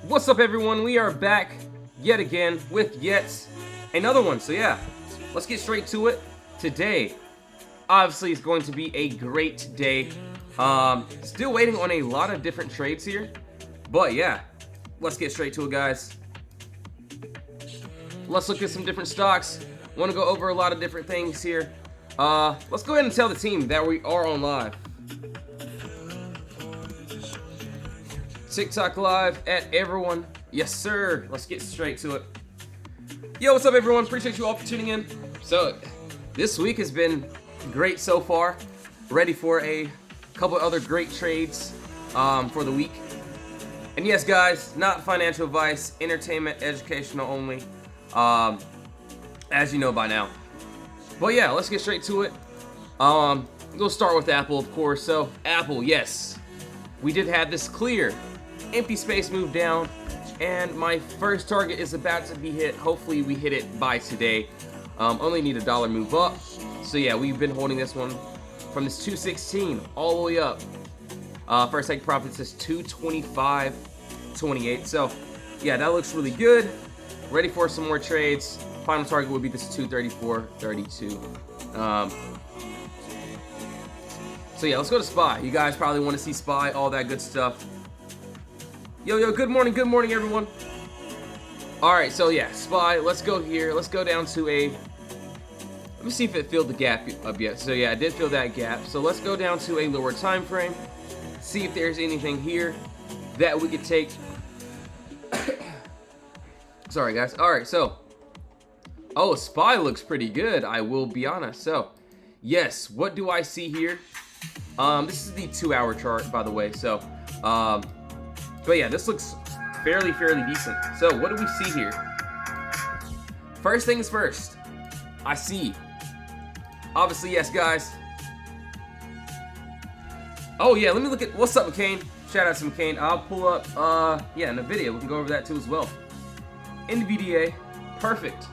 What's up, everyone? We are back yet again with yet another one. So yeah, let's get straight to it. Today, obviously, is going to be a great day. Still waiting on a lot of different trades here, but yeah, let's get straight to it, guys. Let's look at some different stocks. Want to go over a lot of different things here. Let's go ahead and tell the team that we are on live. TikTok live at everyone. Yes, sir. Let's get straight to it. Yo, what's up, everyone? Appreciate you all for tuning in. So, this week has been great so far. Ready for a couple other great trades for the week. And yes, guys, not financial advice, entertainment, educational only, as you know by now. But yeah, let's get straight to it. We'll start with Apple, of course. So, Apple, yes. We did have this clear empty space move down, and my first target is about to be hit. Hopefully we hit it by today. Only need $1 move up. So yeah, we've been holding this one from this 216 all the way up. First take profit says 225.28. So yeah, that looks really good. Ready for some more trades. Final target would be this 234.32. So yeah, let's go to SPY. You guys probably want to see SPY, all that good stuff. Yo, good morning, everyone. All right, so yeah, SPY, let's go here. Let's go down to a, let me see if it filled the gap up yet. So yeah, it did fill that gap. So let's go down to a lower time frame, see if there's anything here that we could take. Sorry, guys. All right, so, oh, SPY looks pretty good, I will be honest. So, yes, what do I see here? This is the 2-hour chart, by the way. So, but yeah, this looks fairly decent. So, what do we see here? First things first, I see, obviously, yes, guys. Oh yeah, let me look at, what's up, McCain? Shout out to McCain. I'll pull up, yeah, NVIDIA. We can go over that too as well. NVIDIA, perfect.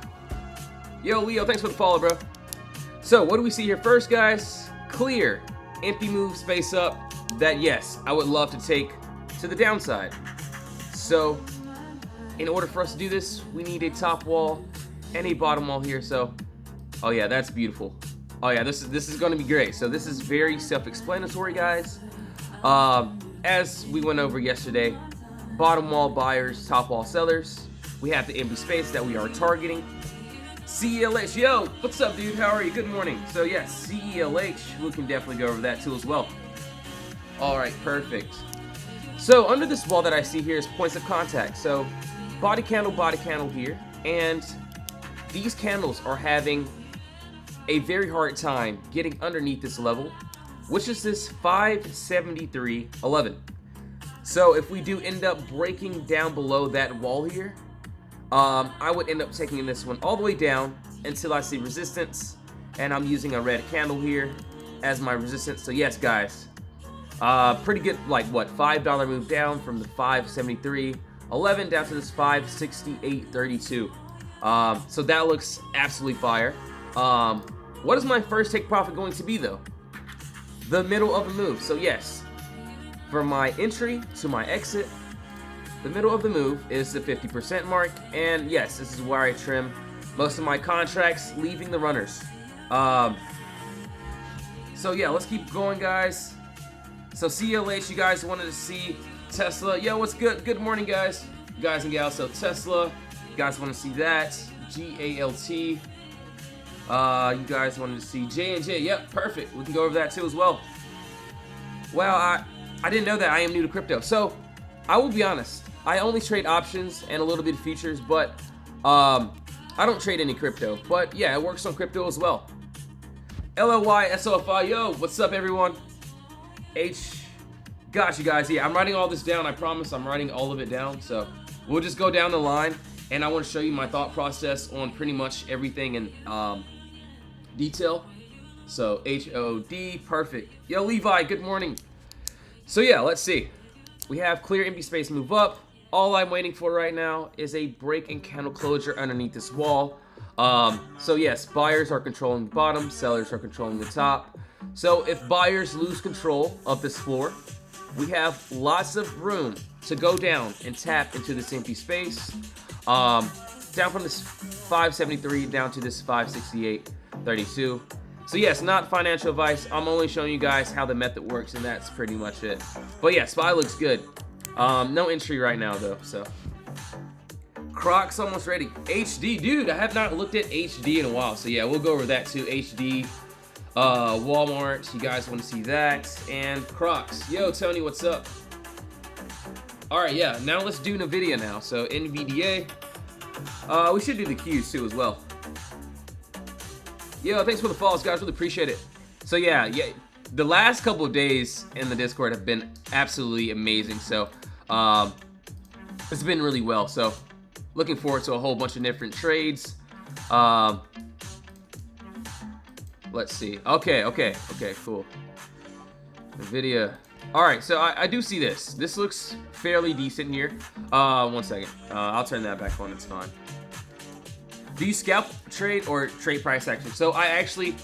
Yo, Leo, thanks for the follow, bro. So, what do we see here first, guys? Clear, empty move, space up. That, yes, I would love to take to the downside. So, in order for us to do this, we need a top wall and a bottom wall here. So, oh yeah, that's beautiful. Oh yeah, this is going to be great. So this is very self-explanatory, guys. As we went over yesterday, bottom wall buyers, top wall sellers. We have the empty space that we are targeting. CELH, yo, what's up, dude? How are you? Good morning. So yes, CELH, we can definitely go over that too as well. All right, perfect. So under this wall that I see here is points of contact. So body candle here, and these candles are having a very hard time getting underneath this level, which is this 573.11. So if we do end up breaking down below that wall here, I would end up taking this one all the way down until I see resistance, and I'm using a red candle here as my resistance. So yes, guys, pretty good, like what, $5 move down from the 573.11 down to this 568.32. So that looks absolutely fire. What is my first take profit going to be, though? The middle of the move. So yes, from my entry to my exit, the middle of the move is the 50% mark, and yes, this is where I trim most of my contracts, leaving the runners. So yeah, let's keep going, guys. So CLH, you guys wanted to see Tesla. Yo, what's good? Good morning, guys and gals. So Tesla, you guys want to see that. GALT. You guys wanted to see J&J. Yep, perfect. We can go over that too as well. Well, I didn't know that. I am new to crypto. So I will be honest. I only trade options and a little bit of futures, but I don't trade any crypto. But yeah, it works on crypto as well. LLY, SOFI, yo, what's up, everyone? Gosh, you guys, yeah, I'm writing all this down. I promise I'm writing all of it down. So we'll just go down the line, and I want to show you my thought process on pretty much everything in detail. So HOD, perfect. Yo, Levi, good morning. So yeah, let's see. We have clear empty space move up. All I'm waiting for right now is a break and candle closure underneath this wall. So yes, buyers are controlling the bottom, sellers are controlling the top. So if buyers lose control of this floor, we have lots of room to go down and tap into this empty space. Down from this 573 down to this 568.32. So yes, not financial advice. I'm only showing you guys how the method works, and that's pretty much it. But yeah, SPY looks good. No entry right now though, so. Crocs almost ready. HD, dude, I have not looked at HD in a while. So yeah, we'll go over that too. HD, Walmart, you guys want to see that. And Crocs. Yo, Tony, what's up? All right, yeah, now let's do NVIDIA now. So NVDA, we should do the Qs too as well. Yo, thanks for the follows, guys, really appreciate it. So yeah, the last couple of days in the Discord have been absolutely amazing. So it's been really well. So looking forward to a whole bunch of different trades. Let's see. Okay, cool. NVIDIA. All right, so I do see this. This looks fairly decent here. 1 second. I'll turn that back on. It's fine. Do you scalp trade or trade price action? So I actually,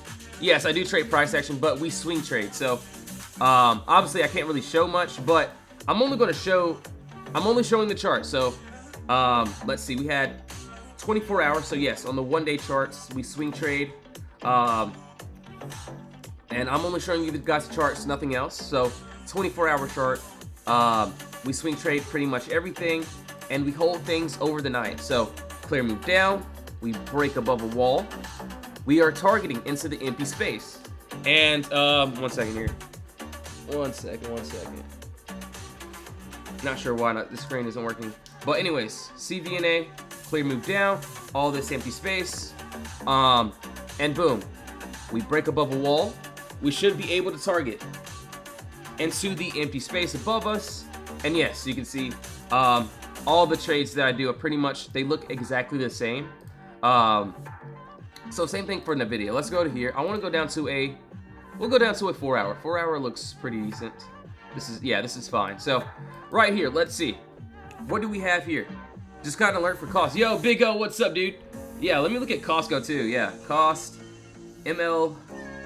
yes, I do trade price action, but we swing trade. So obviously I can't really show much, but I'm only showing the chart. So let's see. We had 24 hours. So yes, on the 1-day charts, we swing trade. And I'm only showing you guys the charts, nothing else. So 24-hour chart, we swing trade pretty much everything, and we hold things over the night. So clear move down, we break above a wall, we are targeting into the empty space. And 1 second here. One second. Not sure why the screen isn't working. But anyways, CVNA, clear move down, all this empty space, and boom, we break above a wall. We should be able to target into the empty space above us. And yes, you can see all the trades that I do are pretty much, they look exactly the same. So same thing for NVIDIA. Let's go to here. I want to go down to we'll go down to a 4-hour. 4-hour looks pretty decent. This is fine. So right here, let's see. What do we have here? Just got an alert for cost. Yo, Big O, what's up, dude? Yeah, let me look at Costco too. Yeah, cost, ML.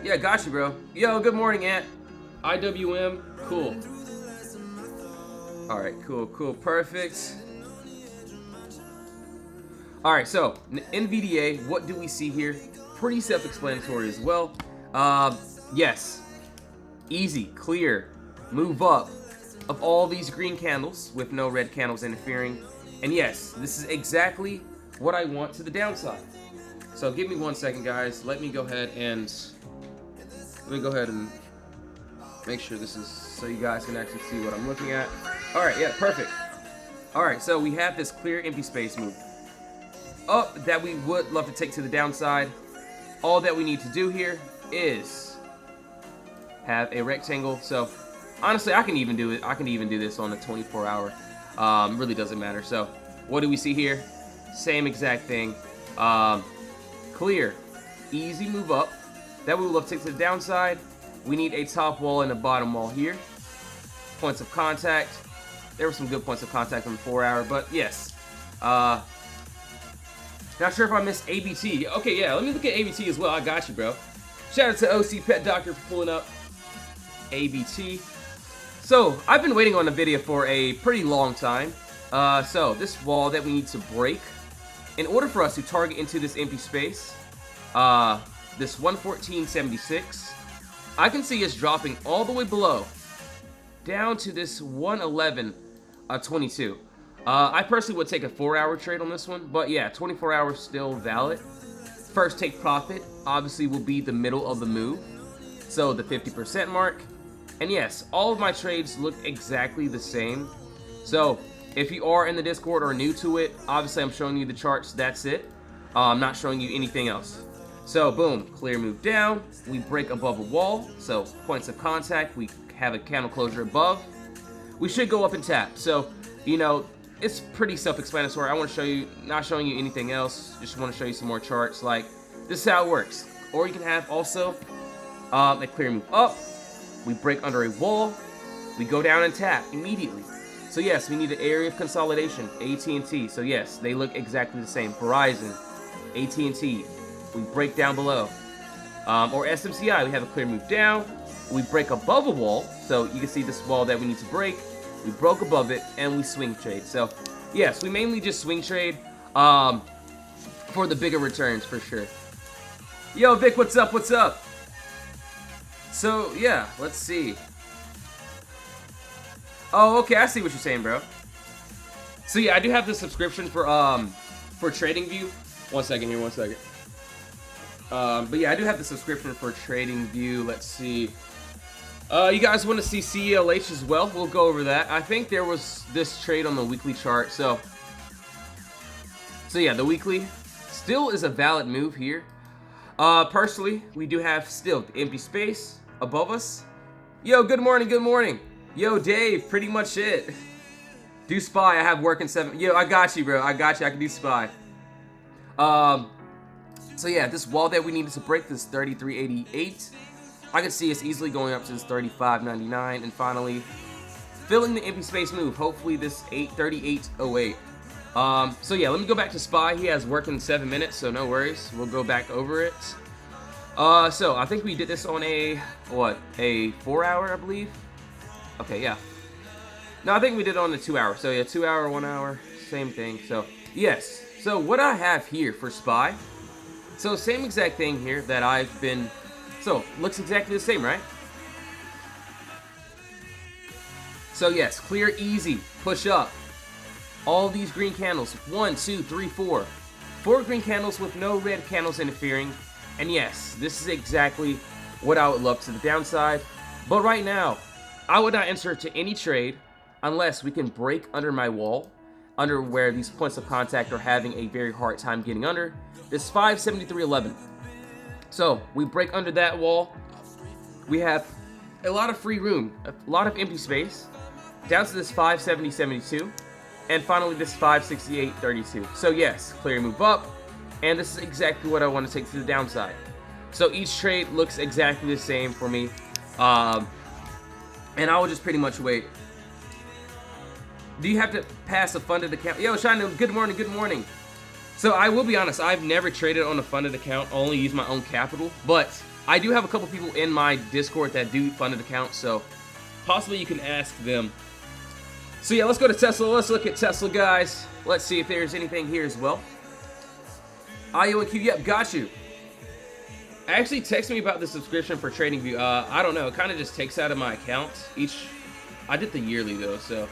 Yeah, got you, bro. Yo, good morning, Ant. IWM, cool. All right, cool, perfect. All right, so NVDA, what do we see here? Pretty self-explanatory as well. Yes, easy, clear, move up of all these green candles with no red candles interfering. And yes, this is exactly what I want to the downside. So give me 1 second, guys. Let me go ahead and make sure this is so you guys can actually see what I'm looking at. All right, yeah, perfect. All right, so we have this clear empty space move up that we would love to take to the downside. All that we need to do here is have a rectangle. So honestly, I can even do it. I can even do this on a 24-hour. Really doesn't matter. So what do we see here? Same exact thing. Clear, easy move up that we would love to take to the downside. We need a top wall and a bottom wall here. Points of contact. There were some good points of contact on the 4-hour, but yes. Not sure if I missed ABT. Okay, yeah, let me look at ABT as well. I got you, bro. Shout out to OC Pet Doctor for pulling up ABT. So, I've been waiting on the video for a pretty long time. So, this wall that we need to break, in order for us to target into this empty space, this 114.76, I can see us dropping all the way below, down to this 111.22. I personally would take a 4-hour trade on this one, but yeah, 24 hours still valid. First take profit, obviously, will be the middle of the move, so the 50% mark. And yes, all of my trades look exactly the same. So if you are in the Discord or new to it, obviously I'm showing you the charts, that's it. I'm not showing you anything else. So boom, clear move down, we break above a wall, so points of contact, we have a candle closure above. We should go up and tap. So, you know, it's pretty self-explanatory. I want to show you, not showing you anything else, just want to show you some more charts. Like, this is how it works. Or you can have also a clear move up, we break under a wall, we go down and tap immediately. So yes, we need an area of consolidation, AT&T. So yes, they look exactly the same. Verizon, AT&T, we break down below. Or SMCI, we have a clear move down, we break above a wall, so you can see this wall that we need to break. we broke above it, and we swing trade. So, yes, we mainly just swing trade for the bigger returns for sure. Yo, Vic, what's up? What's up? So, yeah, let's see. Oh, okay, I see what you're saying, bro. So, yeah, I do have the subscription for TradingView. One second here, one second. But yeah, I do have the subscription for TradingView. Let's see. You guys want to see CELH as well? We'll go over that. I think there was this trade on the weekly chart. So yeah, the weekly still is a valid move here. Personally, we do have still the empty space above us. Yo, good morning, good morning. Yo, Dave, pretty much it. Do SPY, I have work in 7. Yo, I got you, bro. I got you. I can do SPY. So yeah, this wall that we needed to break, this 33.88, I can see it's easily going up to this 35.99, and finally filling the empty space move. Hopefully this 38.08. So yeah, let me go back to SPY. He has work in 7 minutes, so no worries. We'll go back over it. So I think we did this on a 4-hour, I believe. Okay, yeah. No, I think we did it on the 2-hour. So yeah, 2-hour, 1 hour, same thing. So yes. So what I have here for SPY. So same exact thing here that I've been. So looks exactly the same, right? So yes, clear, easy, push up. All these green candles. 1, 2, 3, 4. 4 green candles with no red candles interfering. And yes, this is exactly what I would love to the downside. But right now, I would not enter to any trade unless we can break under my wall, under where these points of contact are having a very hard time getting under. This 573.11. So we break under that wall. We have a lot of free room, a lot of empty space, down to this 570.72, and finally this 568.32. So yes, clear move up, and this is exactly what I want to take to the downside. So each trade looks exactly the same for me, and I will just pretty much wait. Do you have to pass a funded account? Yo, Shine, good morning, good morning. So I will be honest, I've never traded on a funded account, only use my own capital, but I do have a couple people in my Discord that do funded accounts, so possibly you can ask them. So yeah, let's go to Tesla. Let's look at Tesla, guys. Let's see if there's anything here as well. IO and Q, yep, got you. Actually, text me about the subscription for TradingView. I don't know, it kind of just takes out of my account. I did the yearly though, so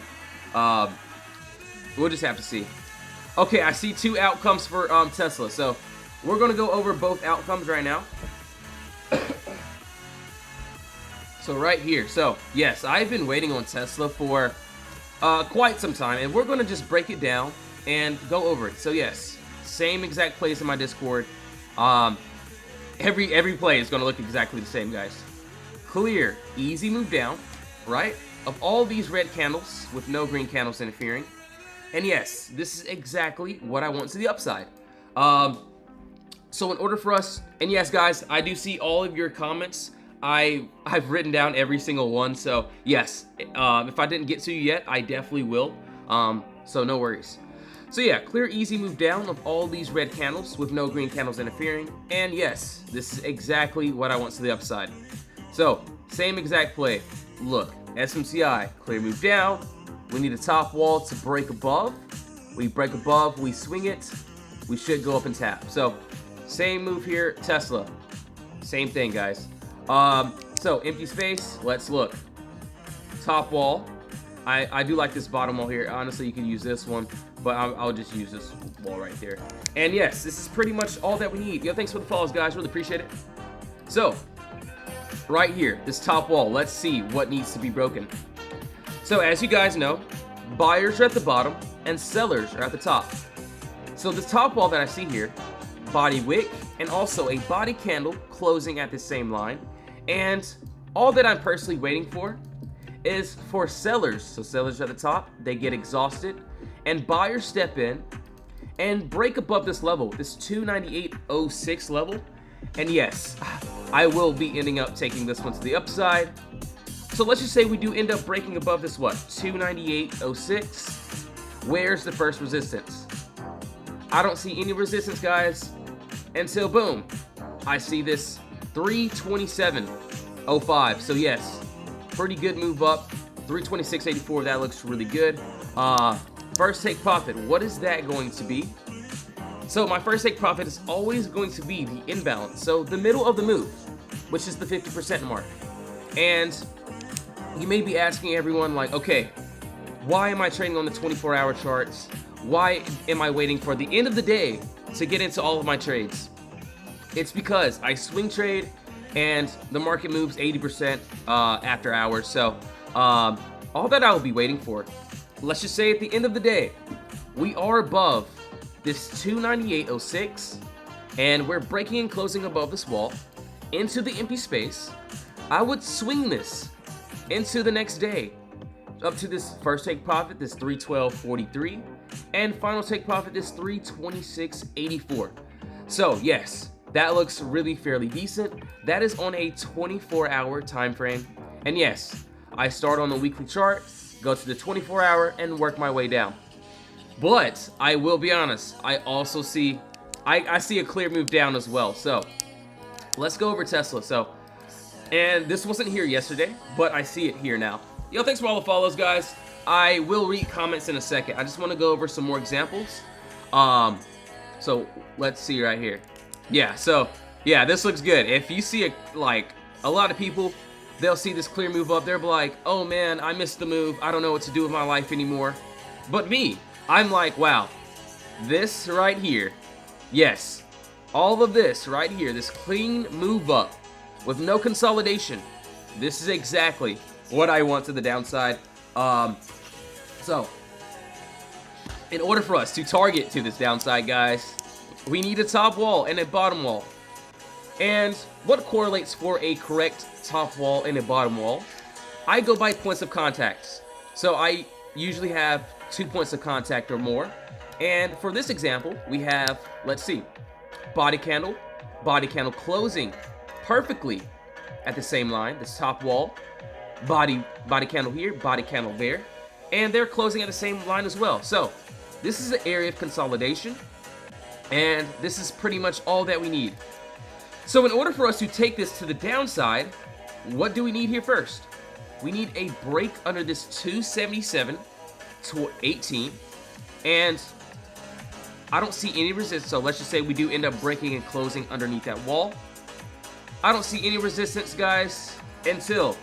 we'll just have to see. Okay, I see 2 outcomes for Tesla, so we're gonna go over both outcomes right now. So right here, so yes, I've been waiting on Tesla for quite some time, and we're gonna just break it down and go over it. So yes, same exact plays in my Discord. Every play is gonna look exactly the same, guys. Clear, easy move down, right? Of all these red candles with no green candles interfering. And yes, this is exactly what I want to the upside. So in order for us, and yes, guys, I do see all of your comments. I've written down every single one. So yes, if I didn't get to you yet, I definitely will. So no worries. So yeah, clear, easy move down of all these red candles with no green candles interfering. And yes, this is exactly what I want to the upside. So same exact play. Look, SMCI, clear move down. We need a top wall to break above. We break above, we swing it. We should go up and tap. So same move here, Tesla. Same thing, guys. So empty space, let's look. Top wall. I do like this bottom wall here. Honestly, you can use this one, but I'll just use this wall right there. And yes, this is pretty much all that we need. Yo, thanks for the follows, guys. Really appreciate it. So right here, this top wall, let's see what needs to be broken. So as you guys know, buyers are at the bottom and sellers are at the top. So this top wall that I see here, body wick, and also a body candle closing at the same line. And all that I'm personally waiting for is for sellers. So sellers at the top, they get exhausted, and buyers step in and break above this level, this 298.06 level. And yes, I will be ending up taking this one to the upside. So let's just say we do end up breaking above this, what, 298.06. Where's the first resistance? I don't see any resistance, guys, until boom, I see this 327.05. So yes, pretty good move up. 326.84, that looks really good. First take profit, what is that going to be? So my first take profit is always going to be the inbalance, so the middle of the move, which is the 50% mark. And you may be asking everyone like, okay, why am I trading on the 24-hour charts? Why am I waiting for the end of the day to get into all of my trades? It's because I swing trade and the market moves 80% after hours. So all that I will be waiting for, let's just say at the end of the day, we are above this 298.06 and we're breaking and closing above this wall into the empty space. I would swing this into the next day up to this first take profit, this 312.43, and final take profit, this 326.84. So yes, that looks really fairly decent. That is on a 24-hour time frame. And yes, I start on the weekly chart, go to the 24-hour, and work my way down. But I will be honest, I also see I see a clear move down as well. So let's go over Tesla. And this wasn't here yesterday, but I see it here now. Yo, thanks for all the follows, guys. I will read comments in a second. I just want to go over some more examples. So let's see right here. Yeah, so yeah, this looks good. If you see a lot of people, they'll see this clear move up. They're like, oh man, I missed the move. I don't know what to do with my life anymore. But me, I'm like, wow, this right here, yes, all of this right here, this clean move up with no consolidation, this is exactly what I want to the downside. So in order for us to target to this downside, guys, we need a top wall and a bottom wall. And what correlates for a correct top wall and a bottom wall? I go by points of contact. So I usually have 2 points of contact or more. And for this example, we have, let's see, body candle closing perfectly at the same line, this top wall, body candle here, body candle there, and they're closing at the same line as well. So this is an area of consolidation, and this is pretty much all that we need. So in order for us to take this to the downside, what do we need here first? We need a break under this 277 to 18, and I don't see any resistance. So let's just say we do end up breaking and closing underneath that wall. I don't see any resistance, guys, until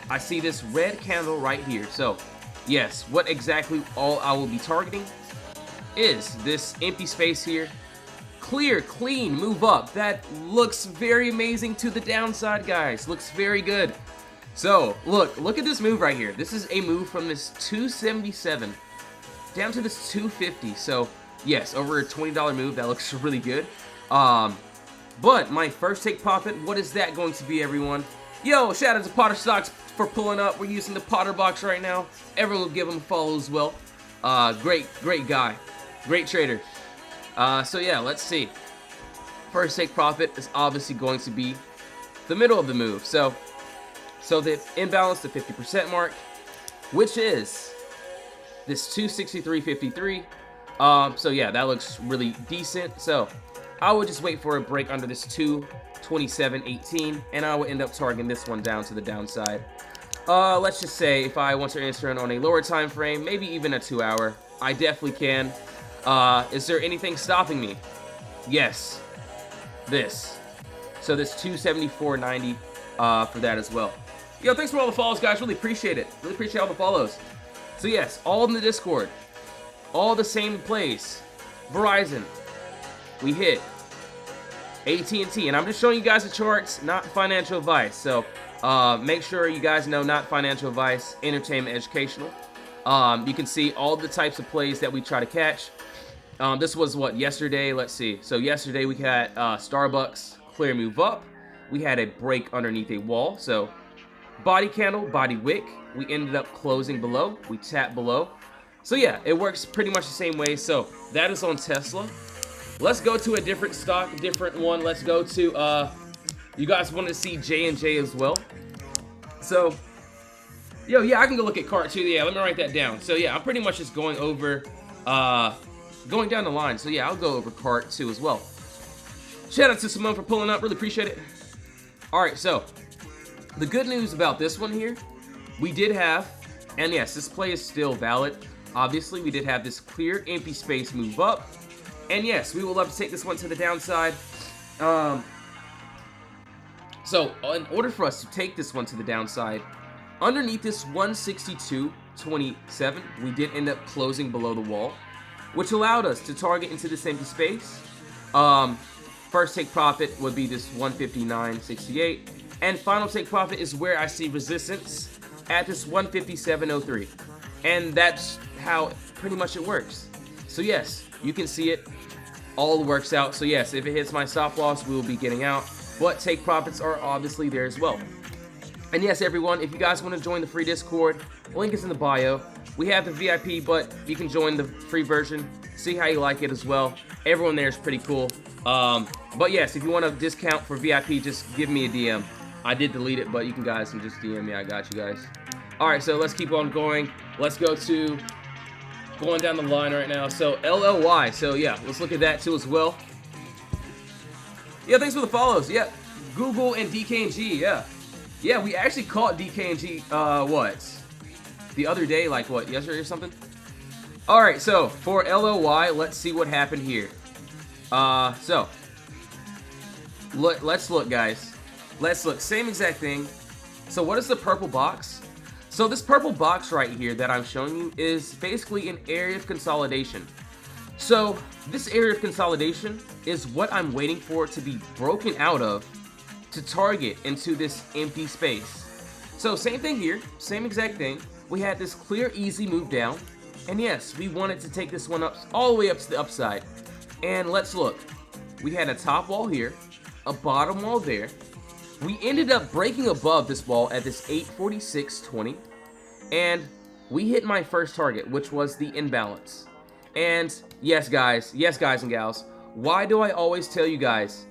I see this red candle right here. So yes, what exactly all I will be targeting is this empty space here. Clear, clean move up. That looks very amazing to the downside, guys. Looks very good. So look at this move right here. This is a move from this 277 down to this 250. So yes, over a $20 move. That looks really good. But my first take profit, what is that going to be, everyone? Yo, shout out to Potter Stocks for pulling up. We're using the Potter box right now. Everyone will give him a follow as well. Great guy. Great trader. So yeah, let's see. First take profit is obviously going to be the middle of the move. So the imbalance, the 50% mark, which is this 263.53. So yeah, that looks really decent. So I would just wait for a break under this 227.18, and I would end up targeting this one down to the downside. Let's just say if I want to enter in on a lower time frame, maybe even a 2 hour, I definitely can. Is there anything stopping me? Yes, this. So this 274.90 for that as well. Yo, thanks for all the follows, guys. Really appreciate it. Really appreciate all the follows. So yes, all in the Discord, all the same place. Verizon, we hit. AT&T, and I'm just showing you guys the charts, not financial advice. So make sure you guys know, not financial advice, entertainment, educational. You can see all the types of plays that we try to catch. This was what, yesterday? Let's see. So yesterday we had Starbucks clear move up. We had a break underneath a wall. So body candle, body wick. We ended up closing below. We tapped below. So yeah, it works pretty much the same way. So that is on Tesla. Let's go to a different stock, different one. Let's go to, you guys wanted to see J&J as well. So, yo, yeah, I can go look at cart too. Yeah, let me write that down. So yeah, I'm pretty much just going over, going down the line. So yeah, I'll go over cart too as well. Shout out to Simone for pulling up. Really appreciate it. All right, so the good news about this one here we did have, and yes, this play is still valid. Obviously, we did have this clear empty space move up. And yes, we will love to take this one to the downside. So in order for us to take this one to the downside, underneath this 162.27, we did end up closing below the wall, which allowed us to target into this empty space. First take profit would be this 159.68, and final take profit is where I see resistance at this 157.03, and that's how pretty much it works. So yes, you can see it all works out. So yes, if it hits my stop loss, we will be getting out, but take profits are obviously there as well. And yes, everyone, if you guys want to join the free Discord, link is in the bio. We have the VIP, but you can join the free version, see how you like it as well. Everyone there is pretty cool. But yes, if you want a discount for VIP, just give me a DM. I did delete it, but you guys can just DM me. I got you guys. All right, so let's keep on going. Let's go to going down the line right now. So LLY. So yeah, let's look at that too as well. Yeah, thanks for the follows. Yeah, Google and DKNG. Yeah, we actually caught DKNG. What? The other day, like what? Yesterday or something. All right, so for LLY, let's see what happened here. So let's look, guys. Let's look. Same exact thing. So what is the purple box? So this purple box right here that I'm showing you is basically an area of consolidation. So this area of consolidation is what I'm waiting for to be broken out of to target into this empty space. So same thing here, same exact thing. We had this clear, easy move down. And yes, we wanted to take this one up all the way up to the upside. And let's look. We had a top wall here, a bottom wall there. We ended up breaking above this wall at this 846.20, and we hit my first target, which was the imbalance. And yes guys and gals, why do I always tell you guys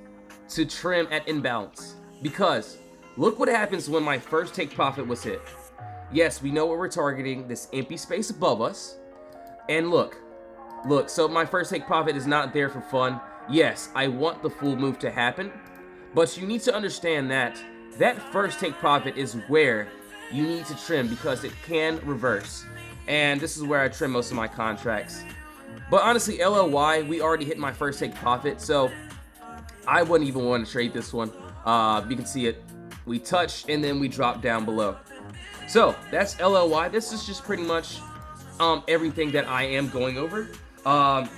to trim at imbalance? Because look what happens when my first take profit was hit. Yes, we know what we're targeting, this empty space above us. And look, so my first take profit is not there for fun. Yes, I want the full move to happen, but you need to understand that that first take profit is where you need to trim because it can reverse. And this is where I trim most of my contracts. But honestly, LLY, we already hit my first take profit, so I wouldn't even want to trade this one. You can see it. We touched and then we dropped down below. So that's LLY. This is just pretty much everything that I am going over.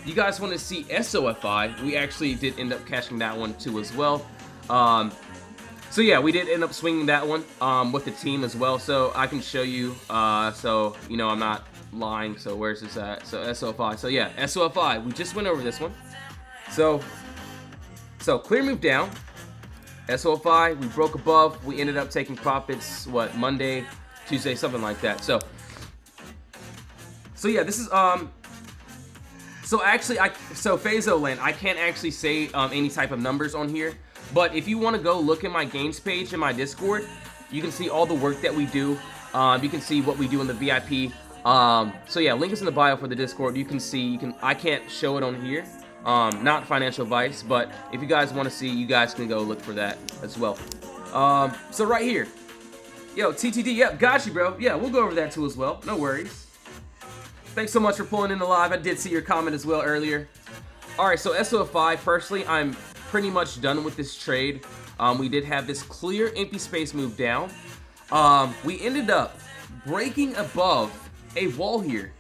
You guys want to see SOFI? We actually did end up catching that one too as well. So yeah, we did end up swinging that one with the team as well. So I can show you. So you know I'm not lying. So where's this at? So SOFI. So yeah, SOFI. We just went over this one. So clear move down. SOFI. We broke above. We ended up taking profits. What, Monday, Tuesday, something like that. So yeah, this is So actually, so Phazoland, I can't actually say any type of numbers on here, but if you want to go look at my games page in my Discord, you can see all the work that we do. You can see what we do in the VIP. So yeah, link is in the bio for the Discord. You can see, I can't show it on here. Not financial advice, but if you guys want to see, you guys can go look for that as well. So right here, yo, TTD, yep, got you, bro. Yeah, we'll go over that too as well. No worries. Thanks so much for pulling in the live. I did see your comment as well earlier. All right, so SOFI, personally, I'm pretty much done with this trade. We did have this clear empty space move down. We ended up breaking above a wall here.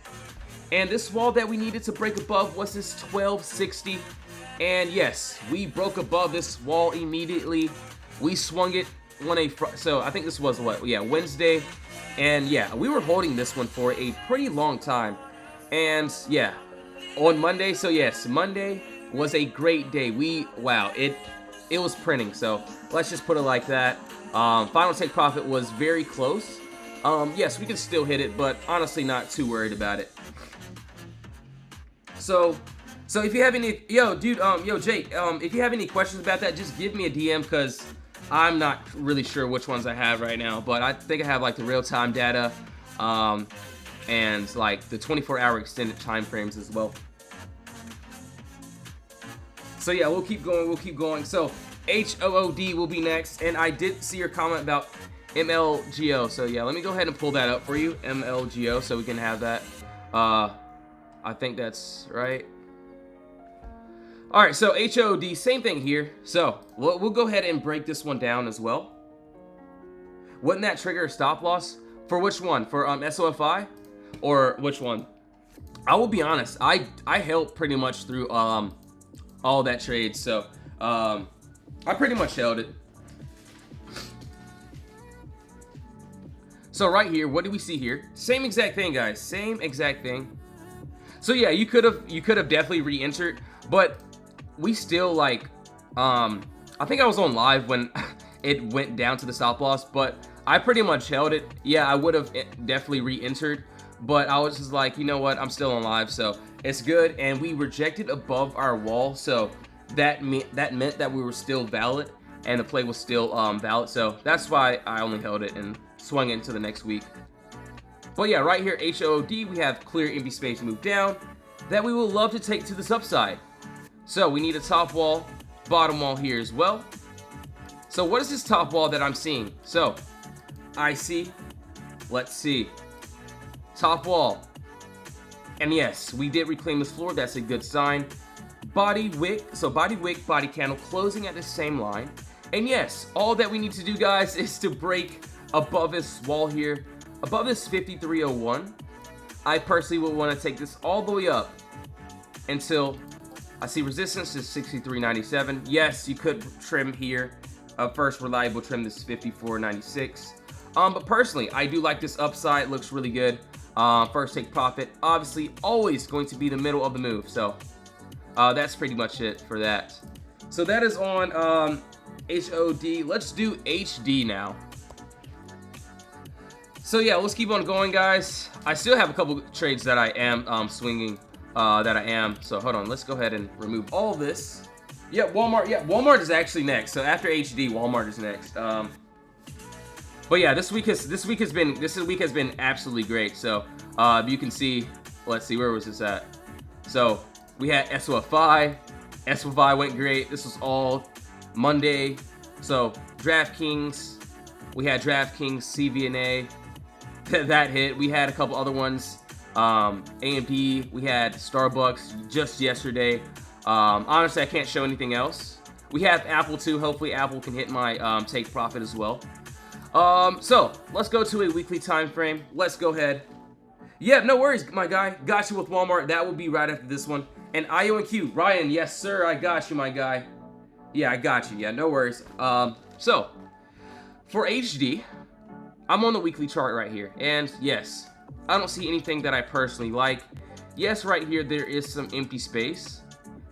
And this wall that we needed to break above was this 1260. And yes, we broke above this wall immediately. We swung it on a, so I think this was what? Yeah, Wednesday. And yeah, we were holding this one for a pretty long time. And yeah, on Monday, so yes, Monday was a great day. Wow, it was printing, so let's just put it like that. Final take profit was very close. Yes, we can still hit it, but honestly not too worried about it. So if you have any, yo Jake, if you have any questions about that, just give me a DM, because I'm not really sure which ones I have right now, but I think I have like the real-time data, and like the 24-hour extended time frames as well. So yeah, we'll keep going. So HOOD will be next, and I did see your comment about MLGO. So yeah, let me go ahead and pull that up for you, MLGO, so we can have that. I think that's right. All right, so HOD, same thing here. So we'll go ahead and break this one down as well. Wouldn't that trigger a stop loss? For which one? For SOFI or which one? I will be honest, I held pretty much through all that trade, so I pretty much held it. So right here, what do we see here? Same exact thing, guys. Same exact thing. So yeah, you could have definitely re-entered, but we still like I think I was on live when it went down to the stop loss, but I pretty much held it. Yeah, I would have definitely re-entered, but I was just like, you know what, I'm still on live, so it's good. And we rejected above our wall, so that meant that we were still valid and the play was still valid, so that's why I only held it and swung it into the next week. But yeah, right here, HOD, we have clear empty space move down that we will love to take to this upside. So we need a top wall, bottom wall here as well. So what is this top wall that I'm seeing? So I see, let's see, top wall. And yes, we did reclaim this floor. That's a good sign. Body wick, so body wick, body candle closing at the same line. And yes, all that we need to do, guys, is to break above this wall here, above this 5301. I personally would want to take this all the way up until I see resistance is 63.97. Yes, you could trim here. First reliable trim, this 54.96. But personally, I do like this upside. Looks really good. First take profit, obviously always going to be the middle of the move. So that's pretty much it for that. So that is on HOD. Let's do HD now. So yeah, let's keep on going, guys. I still have a couple trades that I am swinging. So hold on, let's go ahead and remove all this. Yeah, Walmart. Yeah, Walmart is actually next. So after HD, Walmart is next. But yeah, this week has been absolutely great. So you can see, let's see, where was this at? So we had SOFI. SOFI went great. This was all Monday. So DraftKings, we had DraftKings, CVNA, that hit. We had a couple other ones. AMP, we had Starbucks just yesterday. Honestly, I can't show anything else. We have Apple too. Hopefully Apple can hit my take profit as well. So let's go to a weekly time frame. Let's go ahead. Yeah, no worries, my guy. Got you with Walmart. That will be right after this one. And IONQ, Ryan, yes sir, I got you, my guy. Yeah, I got you. Yeah, no worries. So for HD, I'm on the weekly chart right here, and yes, I don't see anything that I personally like. Yes, right here there is some empty space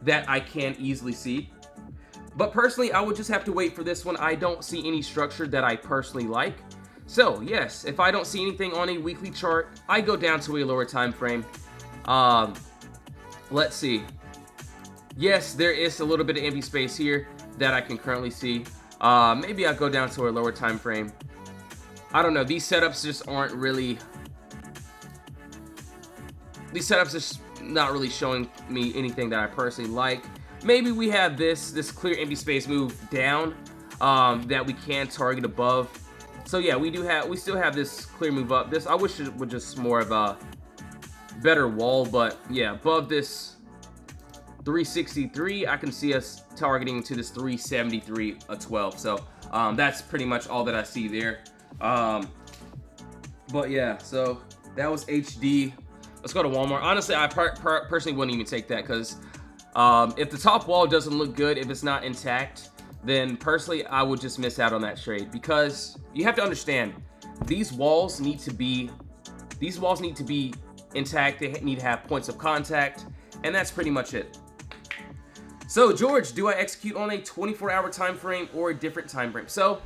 that I can easily see. But personally, I would just have to wait for this one. I don't see any structure that I personally like. So yes, if I don't see anything on a weekly chart, I go down to a lower time frame. Let's see. Yes, there is a little bit of empty space here that I can currently see. Maybe I'll go down to a lower time frame. I don't know. These setups just aren't really... These setups are just not really showing me anything that I personally like. Maybe we have this clear empty space move down that we can target above. So yeah, we still have this clear move up. This, I wish it was just more of a better wall, but yeah, above this 363, I can see us targeting to this 373 a 12. So that's pretty much all that I see there. But yeah, so that was HD. Let's go to Walmart. Honestly, I personally wouldn't even take that, because if the top wall doesn't look good, if it's not intact, then personally I would just miss out on that trade, because you have to understand, these walls need to be intact. They need to have points of contact, and that's pretty much it. So George, do I execute on a 24-hour time frame or a different time frame? So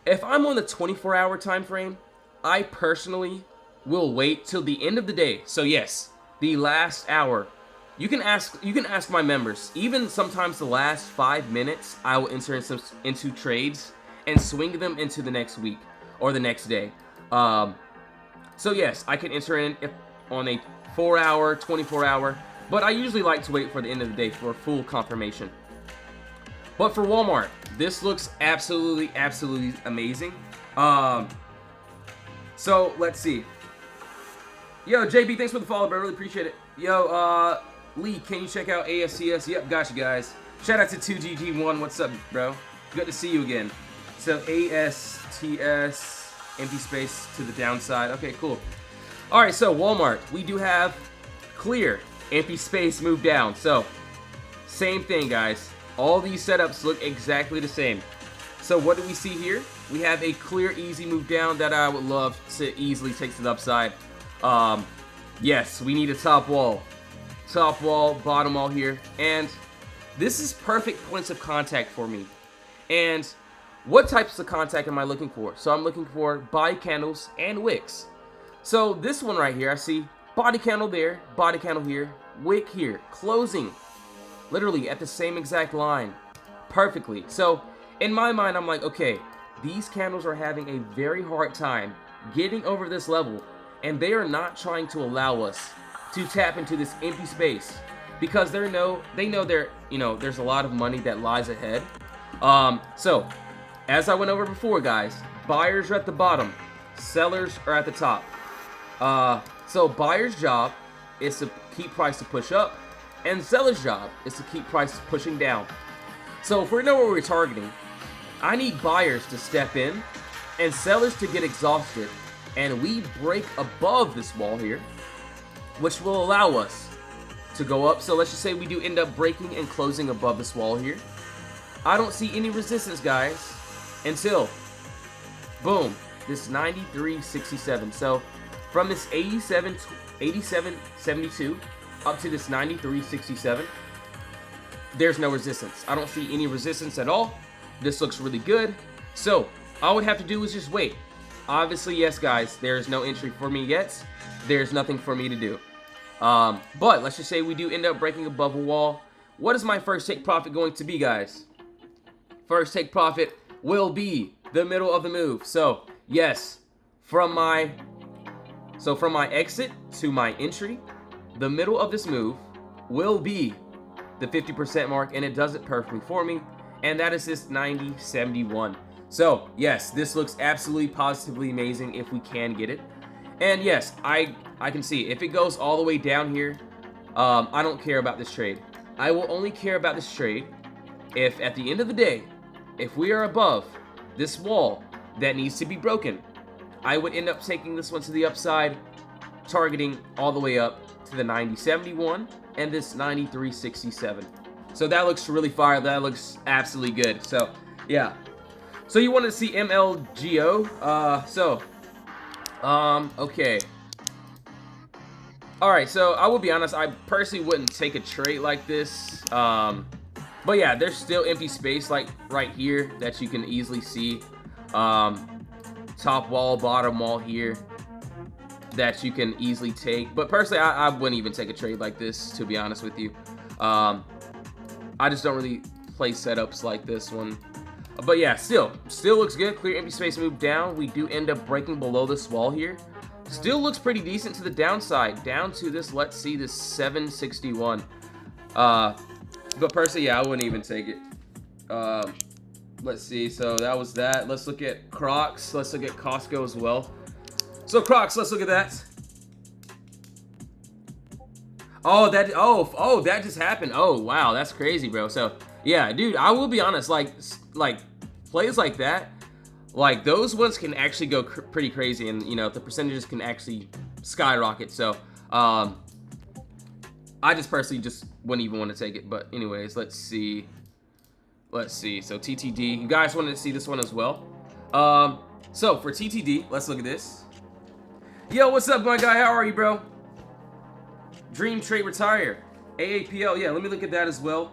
if I'm on the 24-hour time frame, I personally will wait till the end of the day. So yes, the last hour. You can ask my members. Even sometimes the last 5 minutes, I will enter into trades and swing them into the next week or the next day. So yes, I can enter in on a 4-hour, 24-hour, but I usually like to wait for the end of the day for full confirmation. But for Walmart, this looks absolutely amazing. So let's see. Yo, JB, thanks for the follow, bro. Really appreciate it. Yo, Lee, can you check out ASTS? Yep, got you guys. Shout out to 2GG1. What's up, bro? Good to see you again. So ASTS, empty space to the downside. Okay, cool. All right, so Walmart, we do have clear, empty space, move down. So same thing, guys. All these setups look exactly the same. So what do we see here? We have a clear, easy move down that I would love to easily take to the upside. Yes, we need a top wall, bottom wall here, and this is perfect points of contact for me. And what types of contact am I looking for? So I'm looking for body candles and wicks. So this one right here, I see body candle there, body candle here, wick here, closing literally at the same exact line perfectly. So in my mind, I'm like, okay, these candles are having a very hard time getting over this level, and they are not trying to allow us to tap into this empty space because they know there's a lot of money that lies ahead. So as I went over before, guys, buyers are at the bottom, sellers are at the top. So buyer's job is to keep price to push up, and seller's job is to keep price pushing down. So if we know what we're targeting, I need buyers to step in and sellers to get exhausted, and we break above this wall here, which will allow us to go up. So let's just say we do end up breaking and closing above this wall here. I don't see any resistance, guys, until boom, this 93.67. So from this 87.72 up to this 93.67, there's no resistance. I don't see any resistance at all. This looks really good. So all we have to do is just wait. Obviously, yes, guys, there's no entry for me yet. There's nothing for me to do. But let's just say we do end up breaking above a wall. What is my first take profit going to be, guys? First take profit will be the middle of the move. So yes, from my exit to my entry, the middle of this move will be the 50% mark, and it does it perfectly for me, and that is this 90.71. So yes, this looks absolutely positively amazing if we can get it. And yes, I can see if it goes all the way down here, I don't care about this trade. I will only care about this trade if at the end of the day, if we are above this wall that needs to be broken, I would end up taking this one to the upside, targeting all the way up to the 90.71 and this 93.67. So that looks really fire. That looks absolutely good. So yeah. So you want to see MLGO? Okay. Alright, so I will be honest, I personally wouldn't take a trade like this. But yeah, there's still empty space like right here that you can easily see. Top wall, bottom wall here that you can easily take. But personally, I wouldn't even take a trade like this, to be honest with you. I just don't really play setups like this one. But yeah, still looks good. Clear empty space move down. We do end up breaking below this wall here. Still looks pretty decent to the downside. Down to this, let's see, this 761. But personally, yeah, I wouldn't even take it. Let's see. So that was that. Let's look at Crocs. Let's look at Costco as well. So Crocs, let's look at that. Oh, that just happened. Oh, wow, that's crazy, bro. So yeah, dude, I will be honest. Like plays like that, like those ones can actually go pretty crazy, and you know the percentages can actually skyrocket. So I just personally just wouldn't even want to take it. But anyways, let's see. So TTD, you guys wanted to see this one as well. So for TTD, let's look at this. Yo, what's up, my guy? How are you, bro? Dream Trade Retire, AAPL. Yeah, let me look at that as well.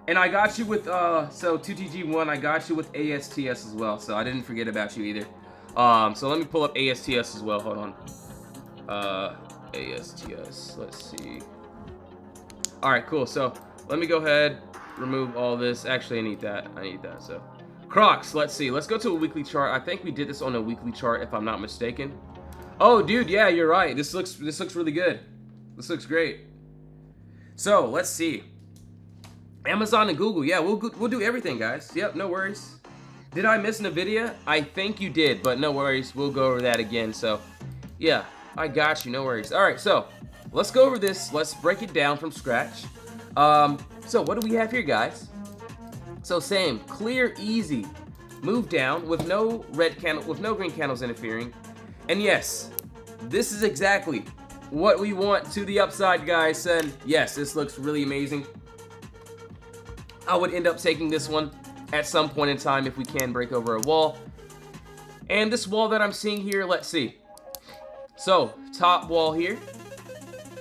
And I got you with so 2TG1. I got you with ASTS as well. So I didn't forget about you either. So let me pull up ASTS as well. Hold on. ASTS. Let's see. All right, cool. So let me go ahead, remove all this. Actually, I need that. So Crocs. Let's see. Let's go to a weekly chart. I think we did this on a weekly chart, if I'm not mistaken. Oh, dude, yeah, you're right. This looks really good. This looks great. So let's see. Amazon and Google, yeah, we'll do everything, guys. Yep, no worries. Did I miss NVIDIA? I think you did, but no worries. We'll go over that again. So, yeah, I got you. No worries. All right, so let's go over this. Let's break it down from scratch. So what do we have here, guys? So same, clear, easy, move down with no red candle, with no green candles interfering. And yes, this is exactly what we want to the upside, guys. And yes, this looks really amazing. I would end up taking this one at some point in time if we can break over a wall. And this wall that I'm seeing here, let's see. So, top wall here,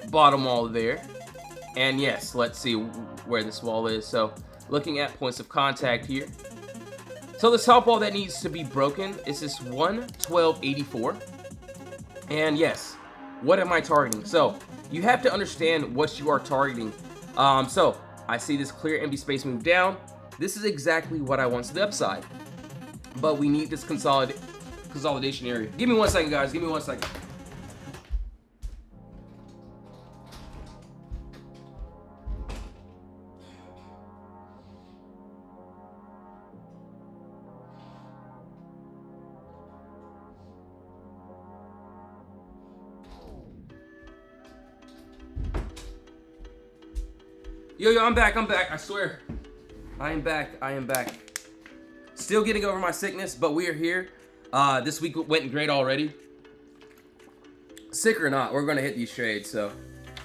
bottom wall there. And yes, let's see where this wall is. So, looking at points of contact here. So, the top wall that needs to be broken is this 11284. And yes, what am I targeting? So, you have to understand what you are targeting. So, I see this clear empty space move down. This is exactly what I want to the upside. But we need this consolidation area. Give me 1 second, guys. Give me 1 second. Yo, I'm back, I swear. I am back. Still getting over my sickness, but we are here. This week went great already. Sick or not, we're gonna hit these trades, so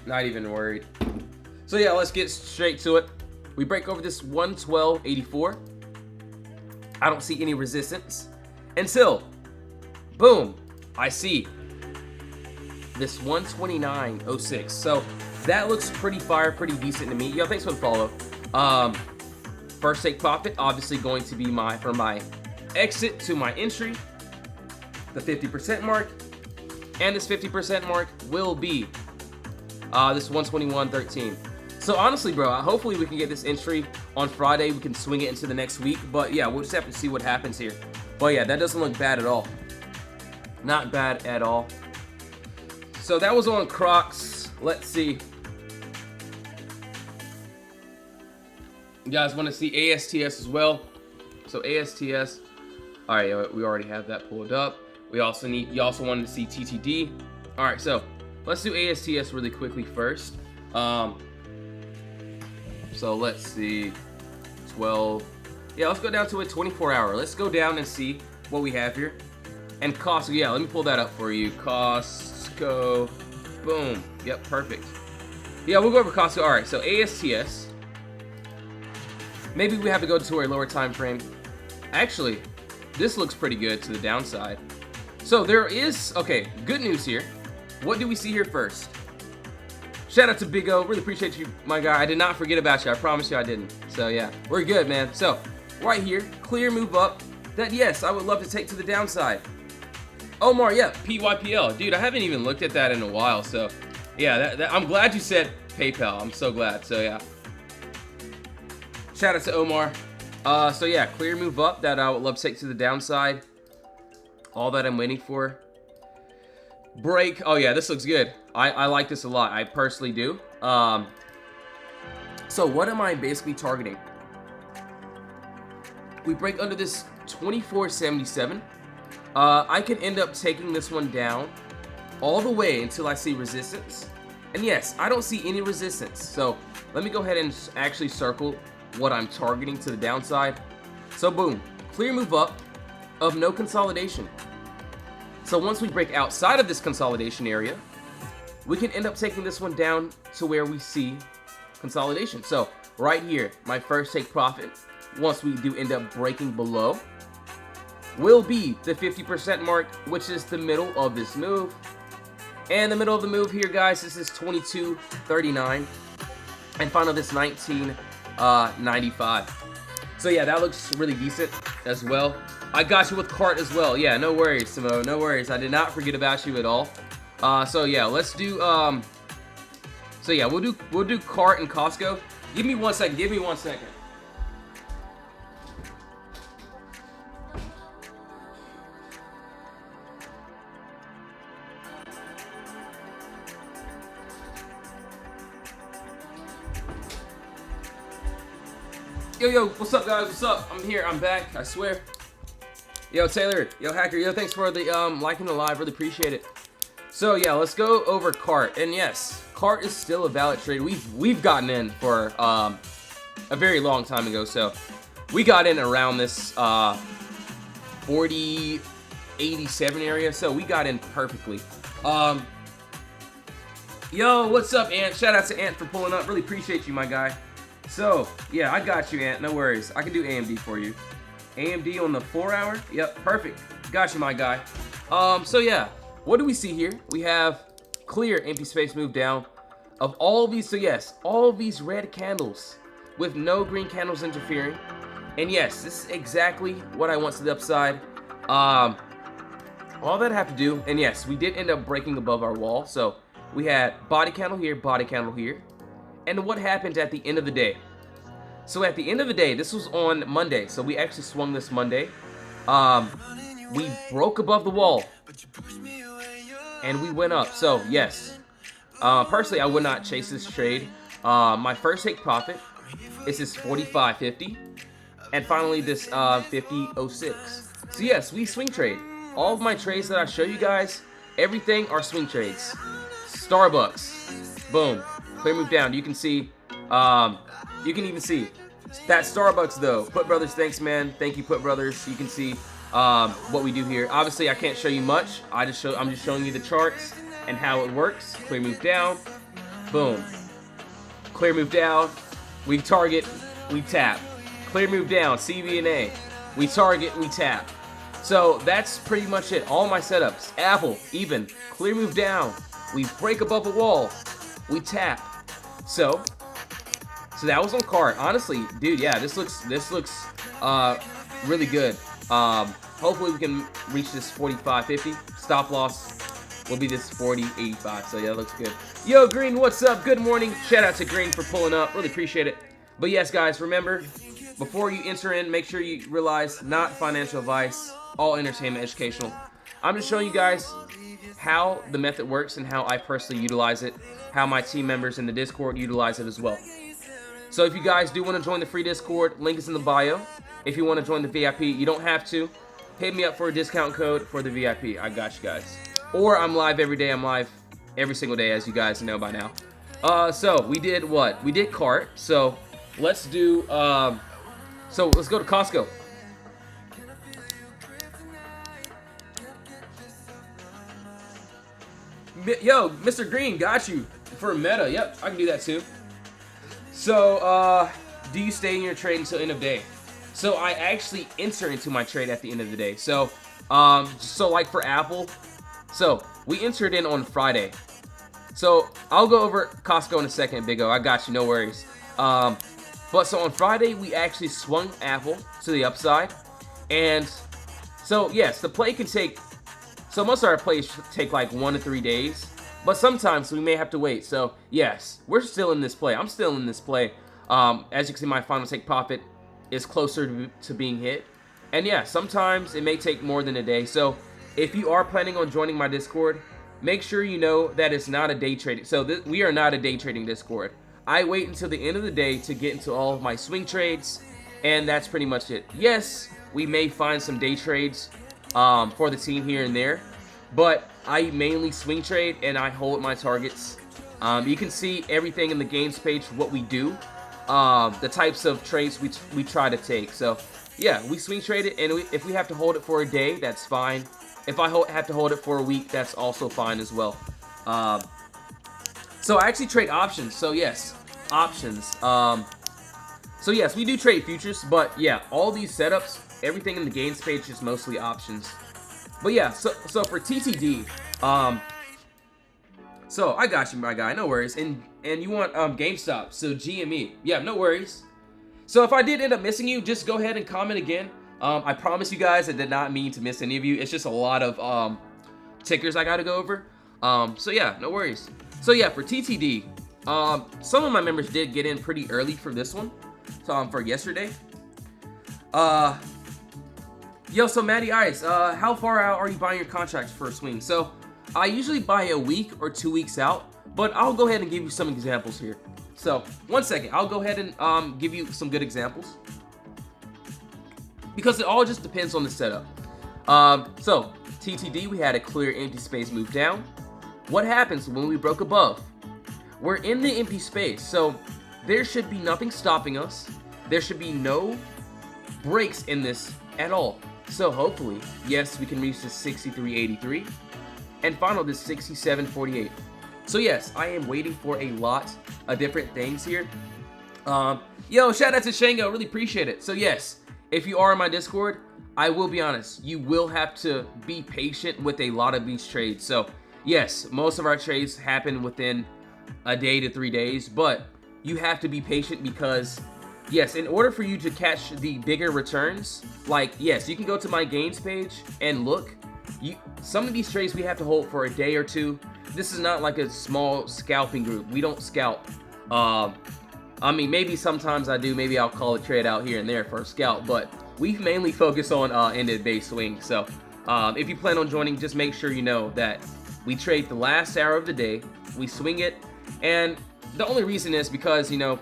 not even worried. So yeah, let's get straight to it. We break over this 11284. I don't see any resistance until, boom, I see this 129.06. So that looks pretty fire, pretty decent to me. Yo, thanks for the follow. First take profit, obviously going to be for my exit to my entry, the 50% mark, and this 50% mark will be this 121.13. So honestly, bro, hopefully we can get this entry on Friday. We can swing it into the next week, but yeah, we'll just have to see what happens here. But yeah, that doesn't look bad at all. Not bad at all. So that was on Crocs. Let's see. You guys want to see ASTS as well? So ASTS, all right, we already have that pulled up. You also wanted to see TTD. All right, so let's do ASTS really quickly first. So let's see, 12. Yeah, let's go down to a 24-hour. Let's go down and see what we have here. And Costco, yeah, let me pull that up for you. Costco, boom. Yep, perfect. Yeah, we'll go over Costco. All right, so ASTS. Maybe we have to go to a lower time frame. Actually, this looks pretty good to the downside. So there is, okay, good news here. What do we see here first? Shout out to Big O. Really appreciate you, my guy. I did not forget about you. I promise you I didn't. So yeah, we're good, man. So right here, clear move up. That, yes, I would love to take to the downside. Omar, yeah, PYPL. Dude, I haven't even looked at that in a while. So yeah, I'm glad you said PayPal. I'm so glad. So yeah. Shout out to Omar. So yeah, clear move up that I would love to take to the downside. All that I'm waiting for. Break. Oh yeah, this looks good. I like this a lot. I personally do. So what am I basically targeting? We break under this 2477. I can end up taking this one down all the way until I see resistance. And yes, I don't see any resistance. So let me go ahead and actually circle what I'm targeting to the downside. So boom, clear move up of no consolidation. So once we break outside of this consolidation area, we can end up taking this one down to where we see consolidation. So right here, my first take profit, once we do end up breaking below, will be the 50% mark, which is the middle of this move. And the middle of the move here, guys, this is 22.39. And final, this 19.95. So yeah, that looks really decent as well. I got you with Cart as well. Yeah, no worries, Samo. No worries. I did not forget about you at all. So yeah, let's do. So yeah, we'll do Cart and Costco. Give me 1 second. Give me 1 second. Yo, what's up, guys? What's up? I'm here. I'm back. I swear. Yo, Taylor. Yo, Hacker. Yo, thanks for the liking the live. Really appreciate it. So yeah, let's go over Cart. And yes, Cart is still a valid trade. We've gotten in for a very long time ago. So we got in around this 4087 area. So we got in perfectly. Yo, what's up, Ant? Shout out to Ant for pulling up. Really appreciate you, my guy. So yeah, I got you, Ant. No worries. I can do AMD for you. AMD on the 4-hour. Yep, perfect. Got you, my guy. So yeah, what do we see here? We have clear empty space move down of all these. So yes, all these red candles with no green candles interfering. And yes, this is exactly what I want to the upside. All that I have to do, and yes, we did end up breaking above our wall. So we had body candle here, body candle here. And what happened at the end of the day? So at the end of the day, this was on Monday. So we actually swung this Monday. We broke above the wall. And we went up. So yes, personally, I would not chase this trade. My first take profit is this 45.50. And finally this 50.06. So yes, we swing trade. All of my trades that I show you guys, everything are swing trades. Starbucks, boom, clear move down. You can see, you can even see that Starbucks though. Put Brothers, thanks man. Thank you, Put Brothers. You can see what we do here. Obviously, I can't show you much. I'm just showing you the charts and how it works. Clear move down, boom. Clear move down. We target, we tap. Clear move down. CVNA. We target, we tap. So that's pretty much it. All my setups. Apple, even. Clear move down. We break above the wall. We tap. So that was on Cart. Honestly, dude, yeah, this looks really good. Hopefully we can reach this 45.50. Stop loss will be this 40.85. So yeah, that looks good. Yo, Green, what's up? Good morning. Shout out to Green for pulling up. Really appreciate it. But yes, guys, remember, before you enter in, make sure you realize not financial advice, all entertainment, educational. I'm just showing you guys how the method works and how I personally utilize it, how my team members in the Discord utilize it as well. So if you guys do want to join the free Discord, link is in the bio. If you want to join the VIP, you don't have to. Hit me up for a discount code for the VIP. I got you guys. Or I'm live every day. I'm live every single day, as you guys know by now. So we did what? We did Cart. So let's do, so let's go to Costco. Yo, Mr. Green, got you for Meta. Yep, I can do that too. So, do you stay in your trade until end of day? So I actually enter into my trade at the end of the day. So, like for Apple, so we entered in on Friday. So I'll go over Costco in a second, Big O. I got you, no worries. But so on Friday, we actually swung Apple to the upside. And so, yes, the play can take, so most of our plays take like 1 to 3 days. But sometimes we may have to wait. So, yes, we're still in this play. I'm still in this play. As you can see, my final take profit is closer to being hit. And yeah, sometimes it may take more than a day. So if you are planning on joining my Discord, make sure you know that it's not a day trading. So we are not a day trading Discord. I wait until the end of the day to get into all of my swing trades, and that's pretty much it. Yes, we may find some day trades for the team here and there, but I mainly swing trade and I hold my targets. You can see everything in the games page, what we do, the types of trades we try to take. So yeah, we swing trade it, and if we have to hold it for a day, that's fine. If I have to hold it for a week, that's also fine as well. So I actually trade options. So yes, options. So yes, we do trade futures, but yeah, all these setups, everything in the games page is mostly options. But yeah, so for TTD, so I got you, my guy, no worries. And you want GameStop, so GME, yeah, no worries. So if I did end up missing you, just go ahead and comment again. I promise you guys, I did not mean to miss any of you. It's just a lot of tickers I gotta go over. So yeah, no worries. So yeah, for TTD, some of my members did get in pretty early for this one. So for yesterday. Yo, so Matty Ice, how far out are you buying your contracts for a swing? So I usually buy a week or 2 weeks out, but I'll go ahead and give you some examples here. So 1 second, I'll go ahead and give you some good examples, because it all just depends on the setup. So TTD, we had a clear empty space move down. What happens when we broke above? We're in the empty space, so there should be nothing stopping us. There should be no breaks in this at all. So hopefully, yes, we can reach this 63.83 and final this 67.48. So yes, I am waiting for a lot of different things here. Yo, shout out to Shango, really appreciate it. So yes, if you are in my Discord, I will be honest, you will have to be patient with a lot of these trades. So yes, most of our trades happen within a day to 3 days, but you have to be patient because yes, in order for you to catch the bigger returns, like yes, you can go to my gains page and look. Some of these trades we have to hold for a day or two. This is not like a small scalping group. We don't scalp. I mean, maybe sometimes I do. Maybe I'll call a trade out here and there for a scalp, but we mainly focus on ended base swing. So if you plan on joining, just make sure you know that we trade the last hour of the day. We swing it, and the only reason is because, you know,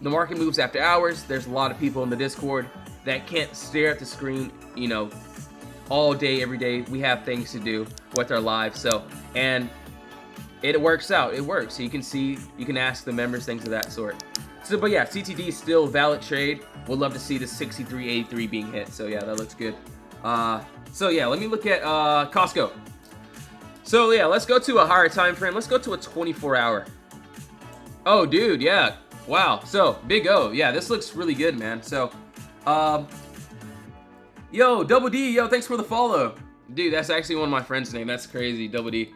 the market moves after hours. There's a lot of people in the Discord that can't stare at the screen, you know, all day, every day. We have things to do with our lives. So, and it works out. It works. So you can see, you can ask the members, things of that sort. So, but yeah, CTD is still valid trade. We'd love to see the 63.83 being hit. So yeah, that looks good. So yeah, let me look at Costco. So yeah, let's go to a higher time frame. Let's go to a 24-hour. Oh, dude, yeah. Wow. So Big O, yeah, this looks really good, man. So, yo, Double D, yo, thanks for the follow, dude. That's actually one of my friends' name. That's crazy, Double D.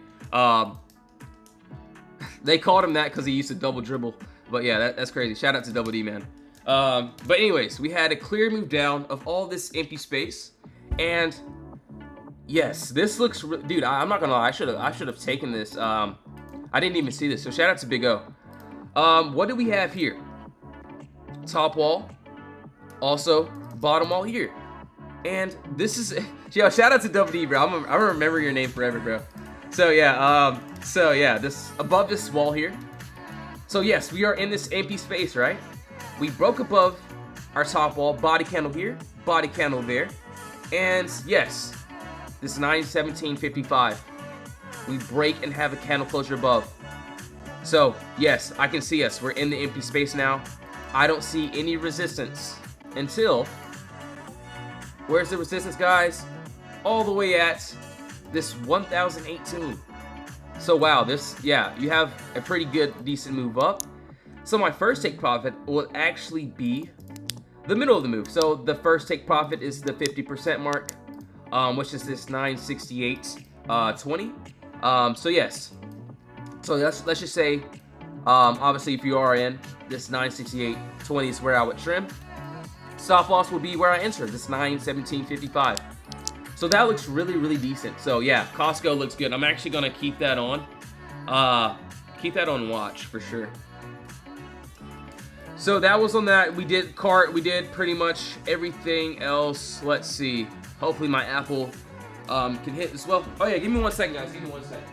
They called him that because he used to double dribble. But yeah, that's crazy. Shout out to Double D, man. But anyways, we had a clear move down of all this empty space, and yes, this looks, dude. I'm not gonna lie. I should have taken this. I didn't even see this. So shout out to Big O. What do we have here? Top wall, also bottom wall here, and this is, yo, shout out to Double D, bro. I'm gonna remember your name forever, bro. So yeah, this above this wall here. So yes, we are in this empty space, right? We broke above our top wall, body candle here, body candle there, and yes, this 9/17/55. We break and have a candle closure above. So yes, I can see us. We're in the empty space now. I don't see any resistance until, where's the resistance, guys? All the way at this 1018. So wow, this, yeah, you have a pretty good, decent move up. So my first take profit will actually be the middle of the move. So the first take profit is the 50% mark, which is this 968.20. So yes. So let's just say, obviously, if you are in, this 968.20 is where I would trim. Stop loss will be where I enter, this 917.55. So that looks really, really decent. So yeah, Costco looks good. I'm actually gonna keep that on. Keep that on watch for sure. So that was on that. We did cart. We did pretty much everything else. Let's see. Hopefully my Apple can hit as well. Oh yeah, give me 1 second, guys. Give me 1 second.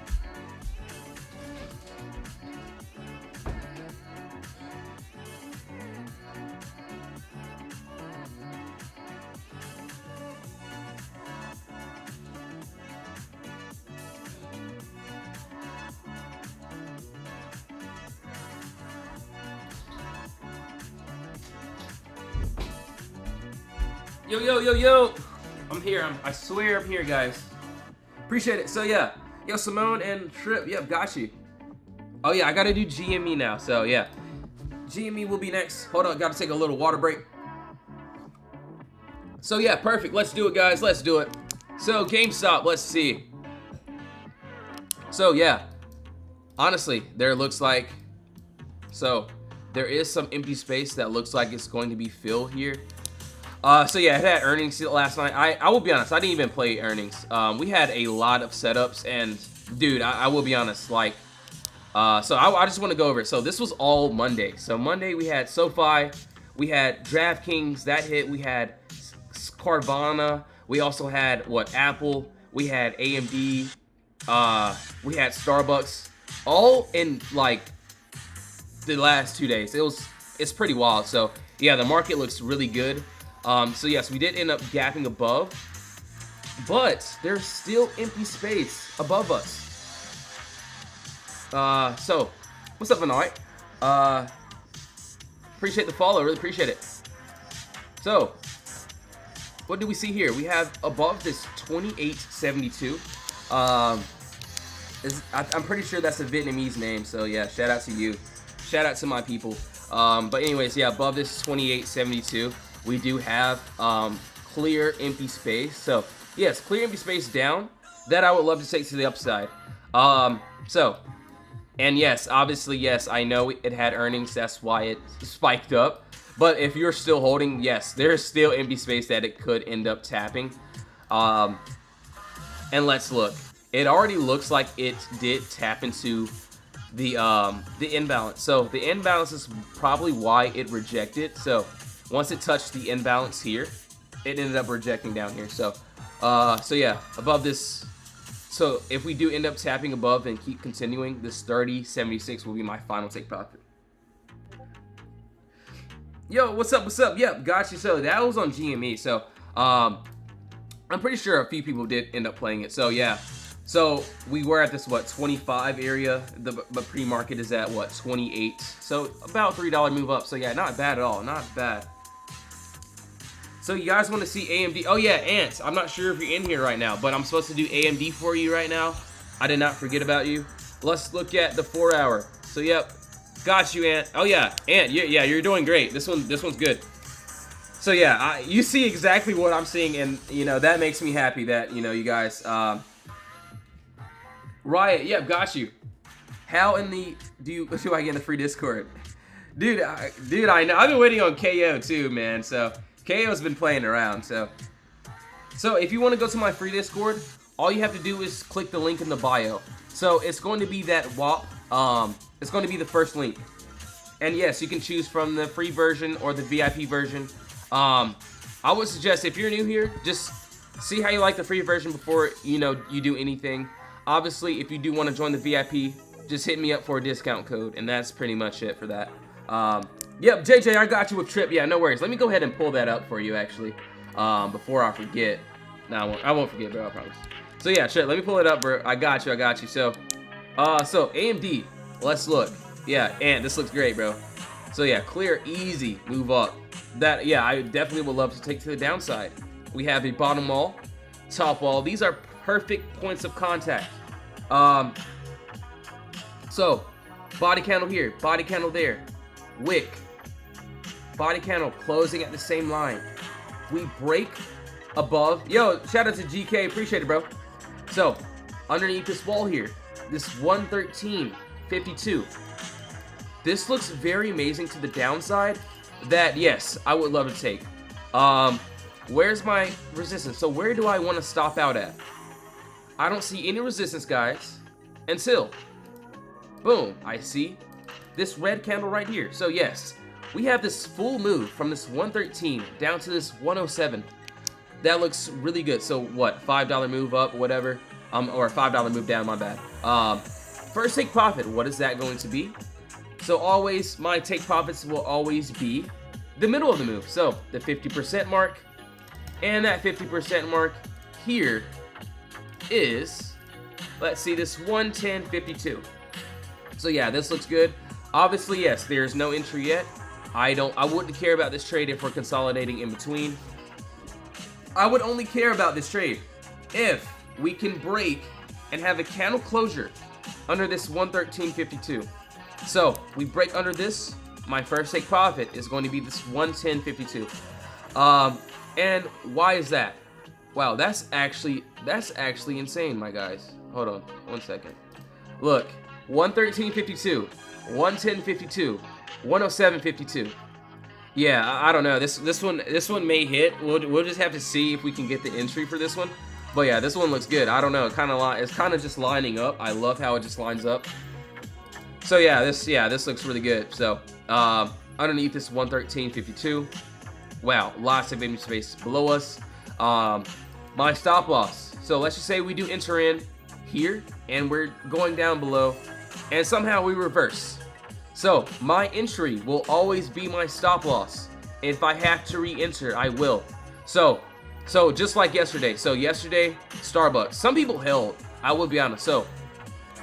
Yo. I'm here. I swear I'm here, guys. Appreciate it. So yeah. Yo, Simone and Trip. Yep, got you. Oh yeah, I gotta do GME now. So yeah. GME will be next. Hold on, gotta take a little water break. So yeah, perfect. Let's do it, guys. Let's do it. So GameStop, let's see. So yeah. Honestly, there looks like, so there is some empty space that looks like it's going to be filled here. So yeah, it had earnings last night. I will be honest, I didn't even play earnings. We had a lot of setups, and dude, I will be honest, like, so I just want to go over it. So this was all Monday. So Monday we had SoFi, we had DraftKings, that hit, we had Carvana, we also had, Apple, we had AMD, we had Starbucks, all in, like, the last 2 days. It's pretty wild. So yeah, the market looks really good. So yes, we did end up gapping above. but there's still empty space above us. So, what's up, Annoy? Appreciate the follow, really appreciate it. So, what do we see here? We have above this 2872. I'm pretty sure that's a Vietnamese name, so yeah, shout out to you. Shout out to my people. But anyways, yeah, above this 2872, we do have clear empty space. So, yes, clear empty space down. That I would love to take to the upside. And yes, obviously, yes, I know it had earnings. That's why it spiked up. But if you're still holding, yes, there's still empty space that it could end up tapping. And let's look. It already looks like it did tap into the imbalance. So the imbalance is probably why it rejected. So once it touched the imbalance here, it ended up rejecting down here. So yeah, above this. So if we do end up tapping above and keep continuing, this 30.76 will be my final take profit. Yo, what's up? What's up? Yep, got you. So that was on GME. So I'm pretty sure a few people did end up playing it. So yeah. So we were at this, what, 25 area. The pre-market is at, what, 28. So about $3 move up. So yeah, not bad at all. Not bad. So you guys want to see AMD? Oh yeah, Ant. I'm not sure if you're in here right now, but I'm supposed to do AMD for you right now. I did not forget about you. Let's look at the 4 hour. So yep, got you, Ant. Oh yeah, Ant. Yeah, you're doing great. This one's good. So yeah, you see exactly what I'm seeing, and you know that makes me happy that you guys. Riot, yep, got you. How in the do I get in the free Discord, dude? I know. I've been waiting on KO too, man. So. KO's been playing around, so if you want to go to my free Discord, all you have to do is click the link in the bio. So it's going to be that WAP, it's going to be the first link. And yes, you can choose from the free version or the VIP version. I would suggest if you're new here, just see how you like the free version before you do anything. Obviously, if you do want to join the VIP, just hit me up for a discount code, and that's pretty much it for that. Yep, JJ, I got you with Trip. Yeah, no worries. Let me go ahead and pull that up for you, actually, before I forget. No, I won't forget, bro, I promise. So, yeah, Trip, let me pull it up, bro. I got you. So, AMD, let's look. Yeah, and this looks great, bro. So, yeah, clear, easy, move up. That, yeah, I definitely would love to take to the downside. We have a bottom wall, top wall. These are perfect points of contact. So, body candle here, body candle there, wick. Body candle closing at the same line. We break above. Yo, shout out to GK. Appreciate it, bro. So, underneath this wall here, this 113.52. This looks very amazing to the downside. That, yes, I would love to take. Where's my resistance? So, where do I want to stop out at? I don't see any resistance, guys. Until, boom, I see this red candle right here. So, yes. We have this full move from this 113 down to this 107. That looks really good. So what? $5 move up, whatever. Or $5 move down, my bad. First take profit, what is that going to be? So always, my take profits will always be the middle of the move. So the 50% mark, and that 50% mark here is, let's see, this 110.52. So yeah, this looks good. Obviously, yes, there's no entry yet. I wouldn't care about this trade if we're consolidating in between. I would only care about this trade if we can break and have a candle closure under this 113.52. So we break under this, my first take profit is going to be this 110.52. And why is that? Wow, that's actually insane, my guys. Hold on, 1 second. Look, 113.52, 110.52. 107.52. Yeah, I don't know. This one may hit. We'll just have to see if we can get the entry for this one. But yeah, this one looks good. I don't know. It's kind of just lining up. I love how it just lines up. So yeah, this looks really good. So underneath this 113.52. Wow, lots of empty space below us. My stop loss. So let's just say we do enter in here, and we're going down below, and somehow we reverse. So my entry will always be my stop loss. If I have to re-enter, I will. So So just like yesterday. So yesterday, Starbucks. Some people held. I will be honest. So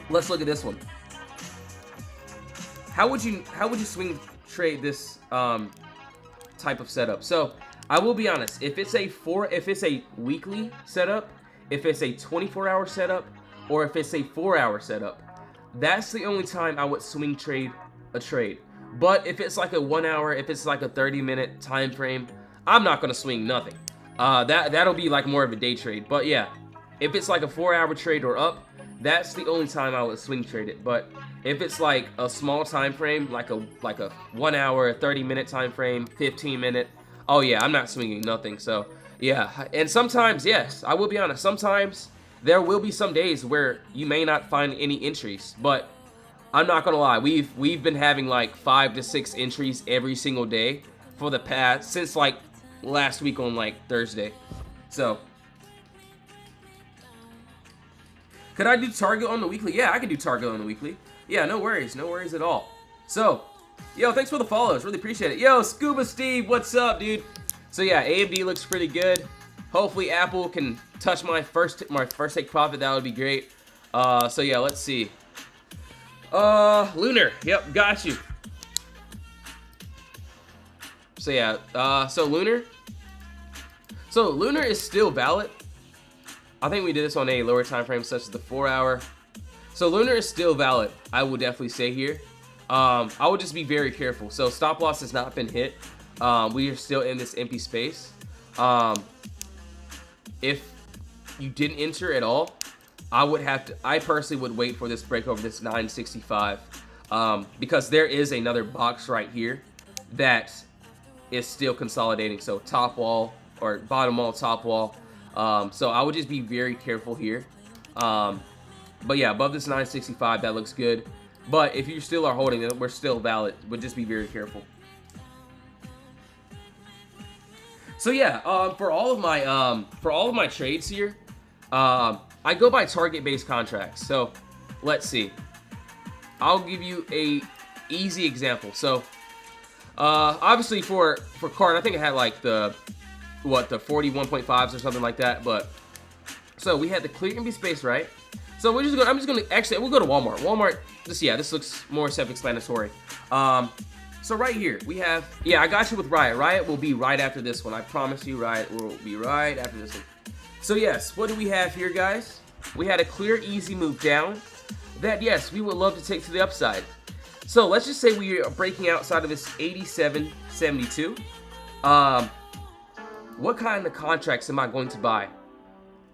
let's look at this one. How would you swing trade this type of setup? So I will be honest. If it's a weekly setup, if it's a 24-hour setup, or if it's a 4-hour setup, that's the only time I would swing trade a trade. But if it's like a 1 hour, if it's like a 30-minute time frame, I'm not gonna swing nothing. That'll be like more of a day trade. But yeah, if it's like a 4-hour trade or up, that's the only time I would swing trade it. But if it's like a small time frame, like a 1 hour, 30-minute time frame, 15-minute, oh yeah, I'm not swinging nothing. So yeah, and sometimes, yes, I will be honest, sometimes there will be some days where you may not find any entries, but I'm not gonna lie, we've been having like 5 to 6 entries every single day for the past, since like last week on like Thursday. So could I do target on the weekly? Yeah, I can do target on the weekly. Yeah, no worries at all. So yo, thanks for the follows, really appreciate it. Yo, Scuba Steve, what's up, dude? So yeah, AMD looks pretty good. Hopefully Apple can touch my first take profit. That would be great. So yeah, let's see. Lunar, yep, got you. So yeah, so Lunar is still valid. I think we did this on a lower time frame, such as the 4-hour. So Lunar is still valid, I would definitely say here. I would just be very careful. So stop loss has not been hit. We are still in this empty space. If you didn't enter at all, I personally would wait for this break over this 965, because there is another box right here that is still consolidating. So top wall or bottom wall, top wall. So I would just be very careful here. But yeah, above this 965, that looks good. But if you still are holding it, we're still valid. But just be very careful. So yeah, for all of my trades here, I go by target-based contracts. So let's see. I'll give you a easy example. So obviously for card, I think I had like the 41.5s or something like that. But so we had the clear empty space, right? So we'll go to Walmart. Walmart, this looks more self-explanatory. So right here, we have, yeah, I got you with Riot. Riot will be right after this one. I promise you, Riot will be right after this one. So yes, what do we have here, guys? We had a clear, easy move down that, yes, we would love to take to the upside. So let's just say we are breaking outside of this 87.72. What kind of contracts am I going to buy?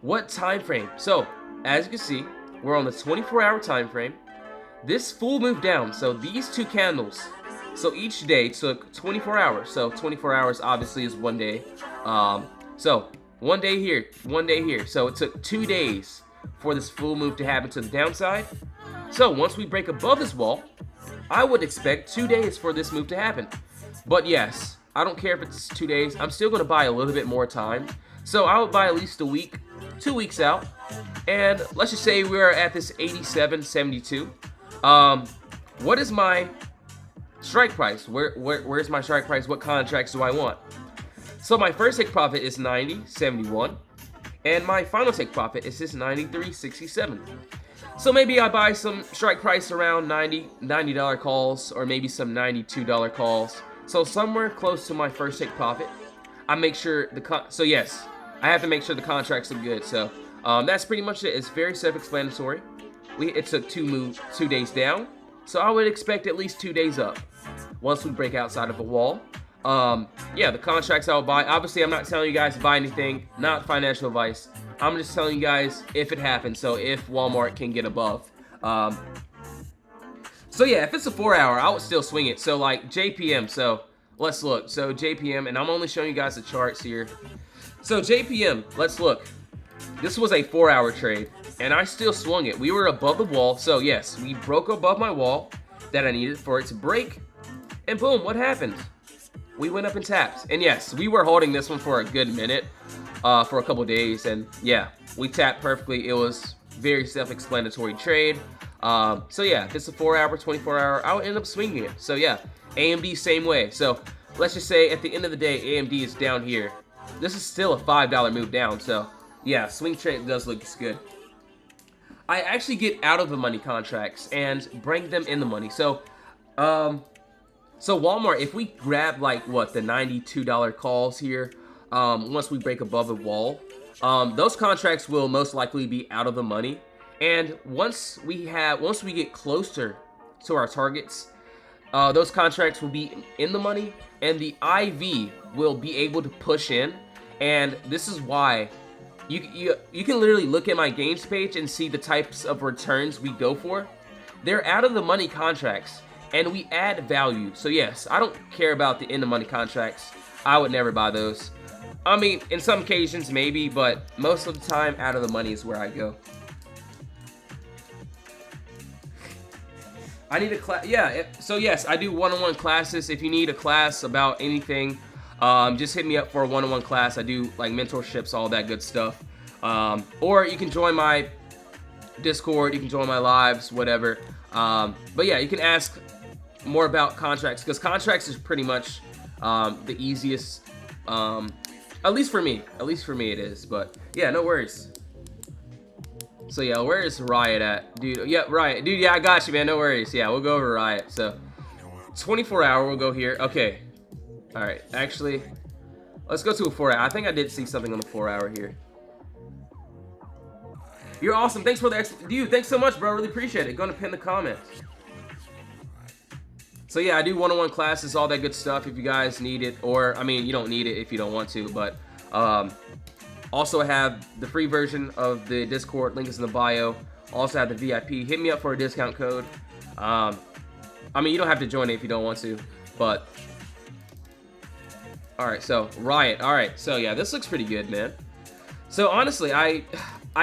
What time frame? So as you can see, we're on the 24-hour time frame. This full move down, so these two candles, so each day took 24 hours. So 24 hours obviously is 1 day. So 1 day here, 1 day here. So it took 2 days for this full move to happen to the downside. So once we break above this wall, I would expect 2 days for this move to happen. But yes, I don't care if it's 2 days. I'm still going to buy a little bit more time. So I would buy at least a week, 2 weeks out. And let's just say we're at this 87.72. What is my strike price? Where's my strike price? What contracts do I want? So my first take profit is 90.71, and my final take profit is this 93.67. So maybe I buy some strike price around $90 calls, or maybe some $92 calls. So somewhere close to my first take profit. I make sure so yes, I have to make sure the contracts are good. So that's pretty much it. It's very self-explanatory. It took 2 days down, so I would expect at least 2 days up once we break outside of a wall. Yeah, the contracts I'll buy. Obviously, I'm not telling you guys to buy anything, not financial advice. I'm just telling you guys if it happens, so if Walmart can get above. So yeah, if it's a 4-hour, I would still swing it. So like JPM, so let's look. So JPM, and I'm only showing you guys the charts here. So JPM, let's look. This was a 4-hour trade, and I still swung it. We were above the wall, so yes, we broke above my wall that I needed for it to break. And boom, what happened? We went up and tapped. And yes, we were holding this one for a good minute, for a couple days. And yeah, we tapped perfectly. It was very self-explanatory trade. So yeah, if it's a 4-hour, 24-hour, I would end up swinging it. So yeah, AMD same way. So let's just say at the end of the day, AMD is down here. this is still a $5 move down. So yeah, swing trade does look good. I actually get out of the money contracts and bring them in the money. So Walmart, if we grab like what the $92 calls here, once we break above the wall, those contracts will most likely be out of the money. And once we get closer to our targets, those contracts will be in the money, and the IV will be able to push in. And this is why you can literally look at my games page and see the types of returns we go for. They're out of the money contracts, and we add value. So yes, I don't care about the in the money contracts. I would never buy those. I mean, in some occasions maybe, but most of the time out of the money is where I go. I need a class. Yeah, so yes, I do one-on-one classes. If you need a class about anything, just hit me up for a one-on-one class. I do like mentorships, all that good stuff. Or you can join my Discord, you can join my lives, whatever. But yeah, you can ask more about contracts, because contracts is pretty much the easiest, at least for me it is. But yeah, no worries. So yeah, where is Riot at? Dude, yeah, Riot. Dude, yeah, I got you, man. No worries. Yeah, we'll go over Riot. So 24 hour, we'll go here. Okay. All right. Actually, let's go to a 4 hour. I think I did see something on the 4 hour here. You're awesome. Thanks for the dude. Thanks so much, bro. Really appreciate it. Gonna pin the comment. So yeah, I do one-on-one classes, all that good stuff if you guys need it, or I mean, you don't need it if you don't want to, but also I have the free version of the Discord, link is in the bio. Also have the VIP. Hit me up for a discount code. I mean, you don't have to join it if you don't want to, but all right. So Riot. All right. So yeah, this looks pretty good, man. So honestly, I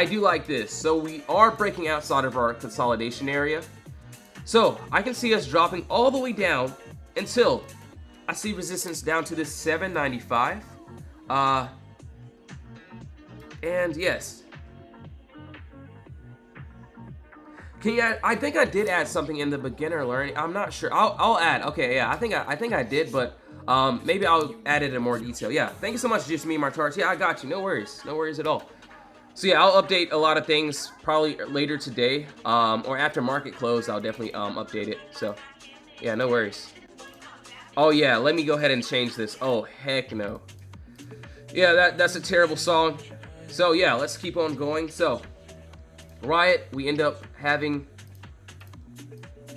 do like this. So we are breaking outside of our consolidation area. So I can see us dropping all the way down until I see resistance down to this 795. And yes. Can you add, I think I did add something in the beginner learning. I'm not sure. I'll add. Okay, yeah, I think I did, but maybe I'll add it in more detail. Yeah, thank you so much, Just Me and my charts. Yeah, I got you. No worries at all. So yeah, I'll update a lot of things probably later today, or after market close. I'll definitely update it. So yeah, no worries. Oh yeah, let me go ahead and change this. Oh heck no. Yeah, that's a terrible song. So yeah, let's keep on going. So Riot, we end up having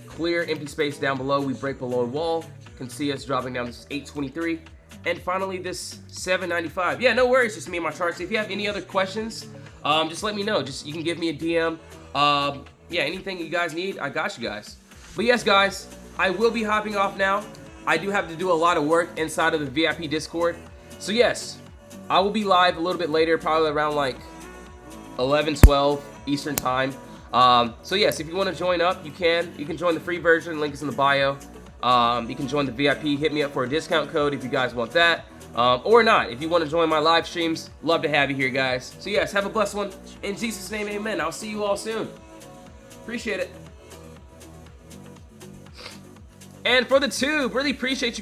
clear empty space down below. We break below a wall. Can see us dropping down to 823. And finally this 795. Yeah, no worries, Just Me and my charts. If you have any other questions, just let me know. Just you can give me a DM. Yeah, anything you guys need, I got you guys. But yes, guys, I will be hopping off now. I do have to do a lot of work inside of the VIP Discord. So yes, I will be live a little bit later, probably around like 11, 12 Eastern time. So yes, if you want to join up, you can. You can join the free version. Link is in the bio. You can join the VIP. Hit me up for a discount code if you guys want that. Or not. If you want to join my live streams, love to have you here, guys. So yes, have a blessed one. In Jesus' name, amen. I'll see you all soon. Appreciate it. And for the tube, really appreciate you guys.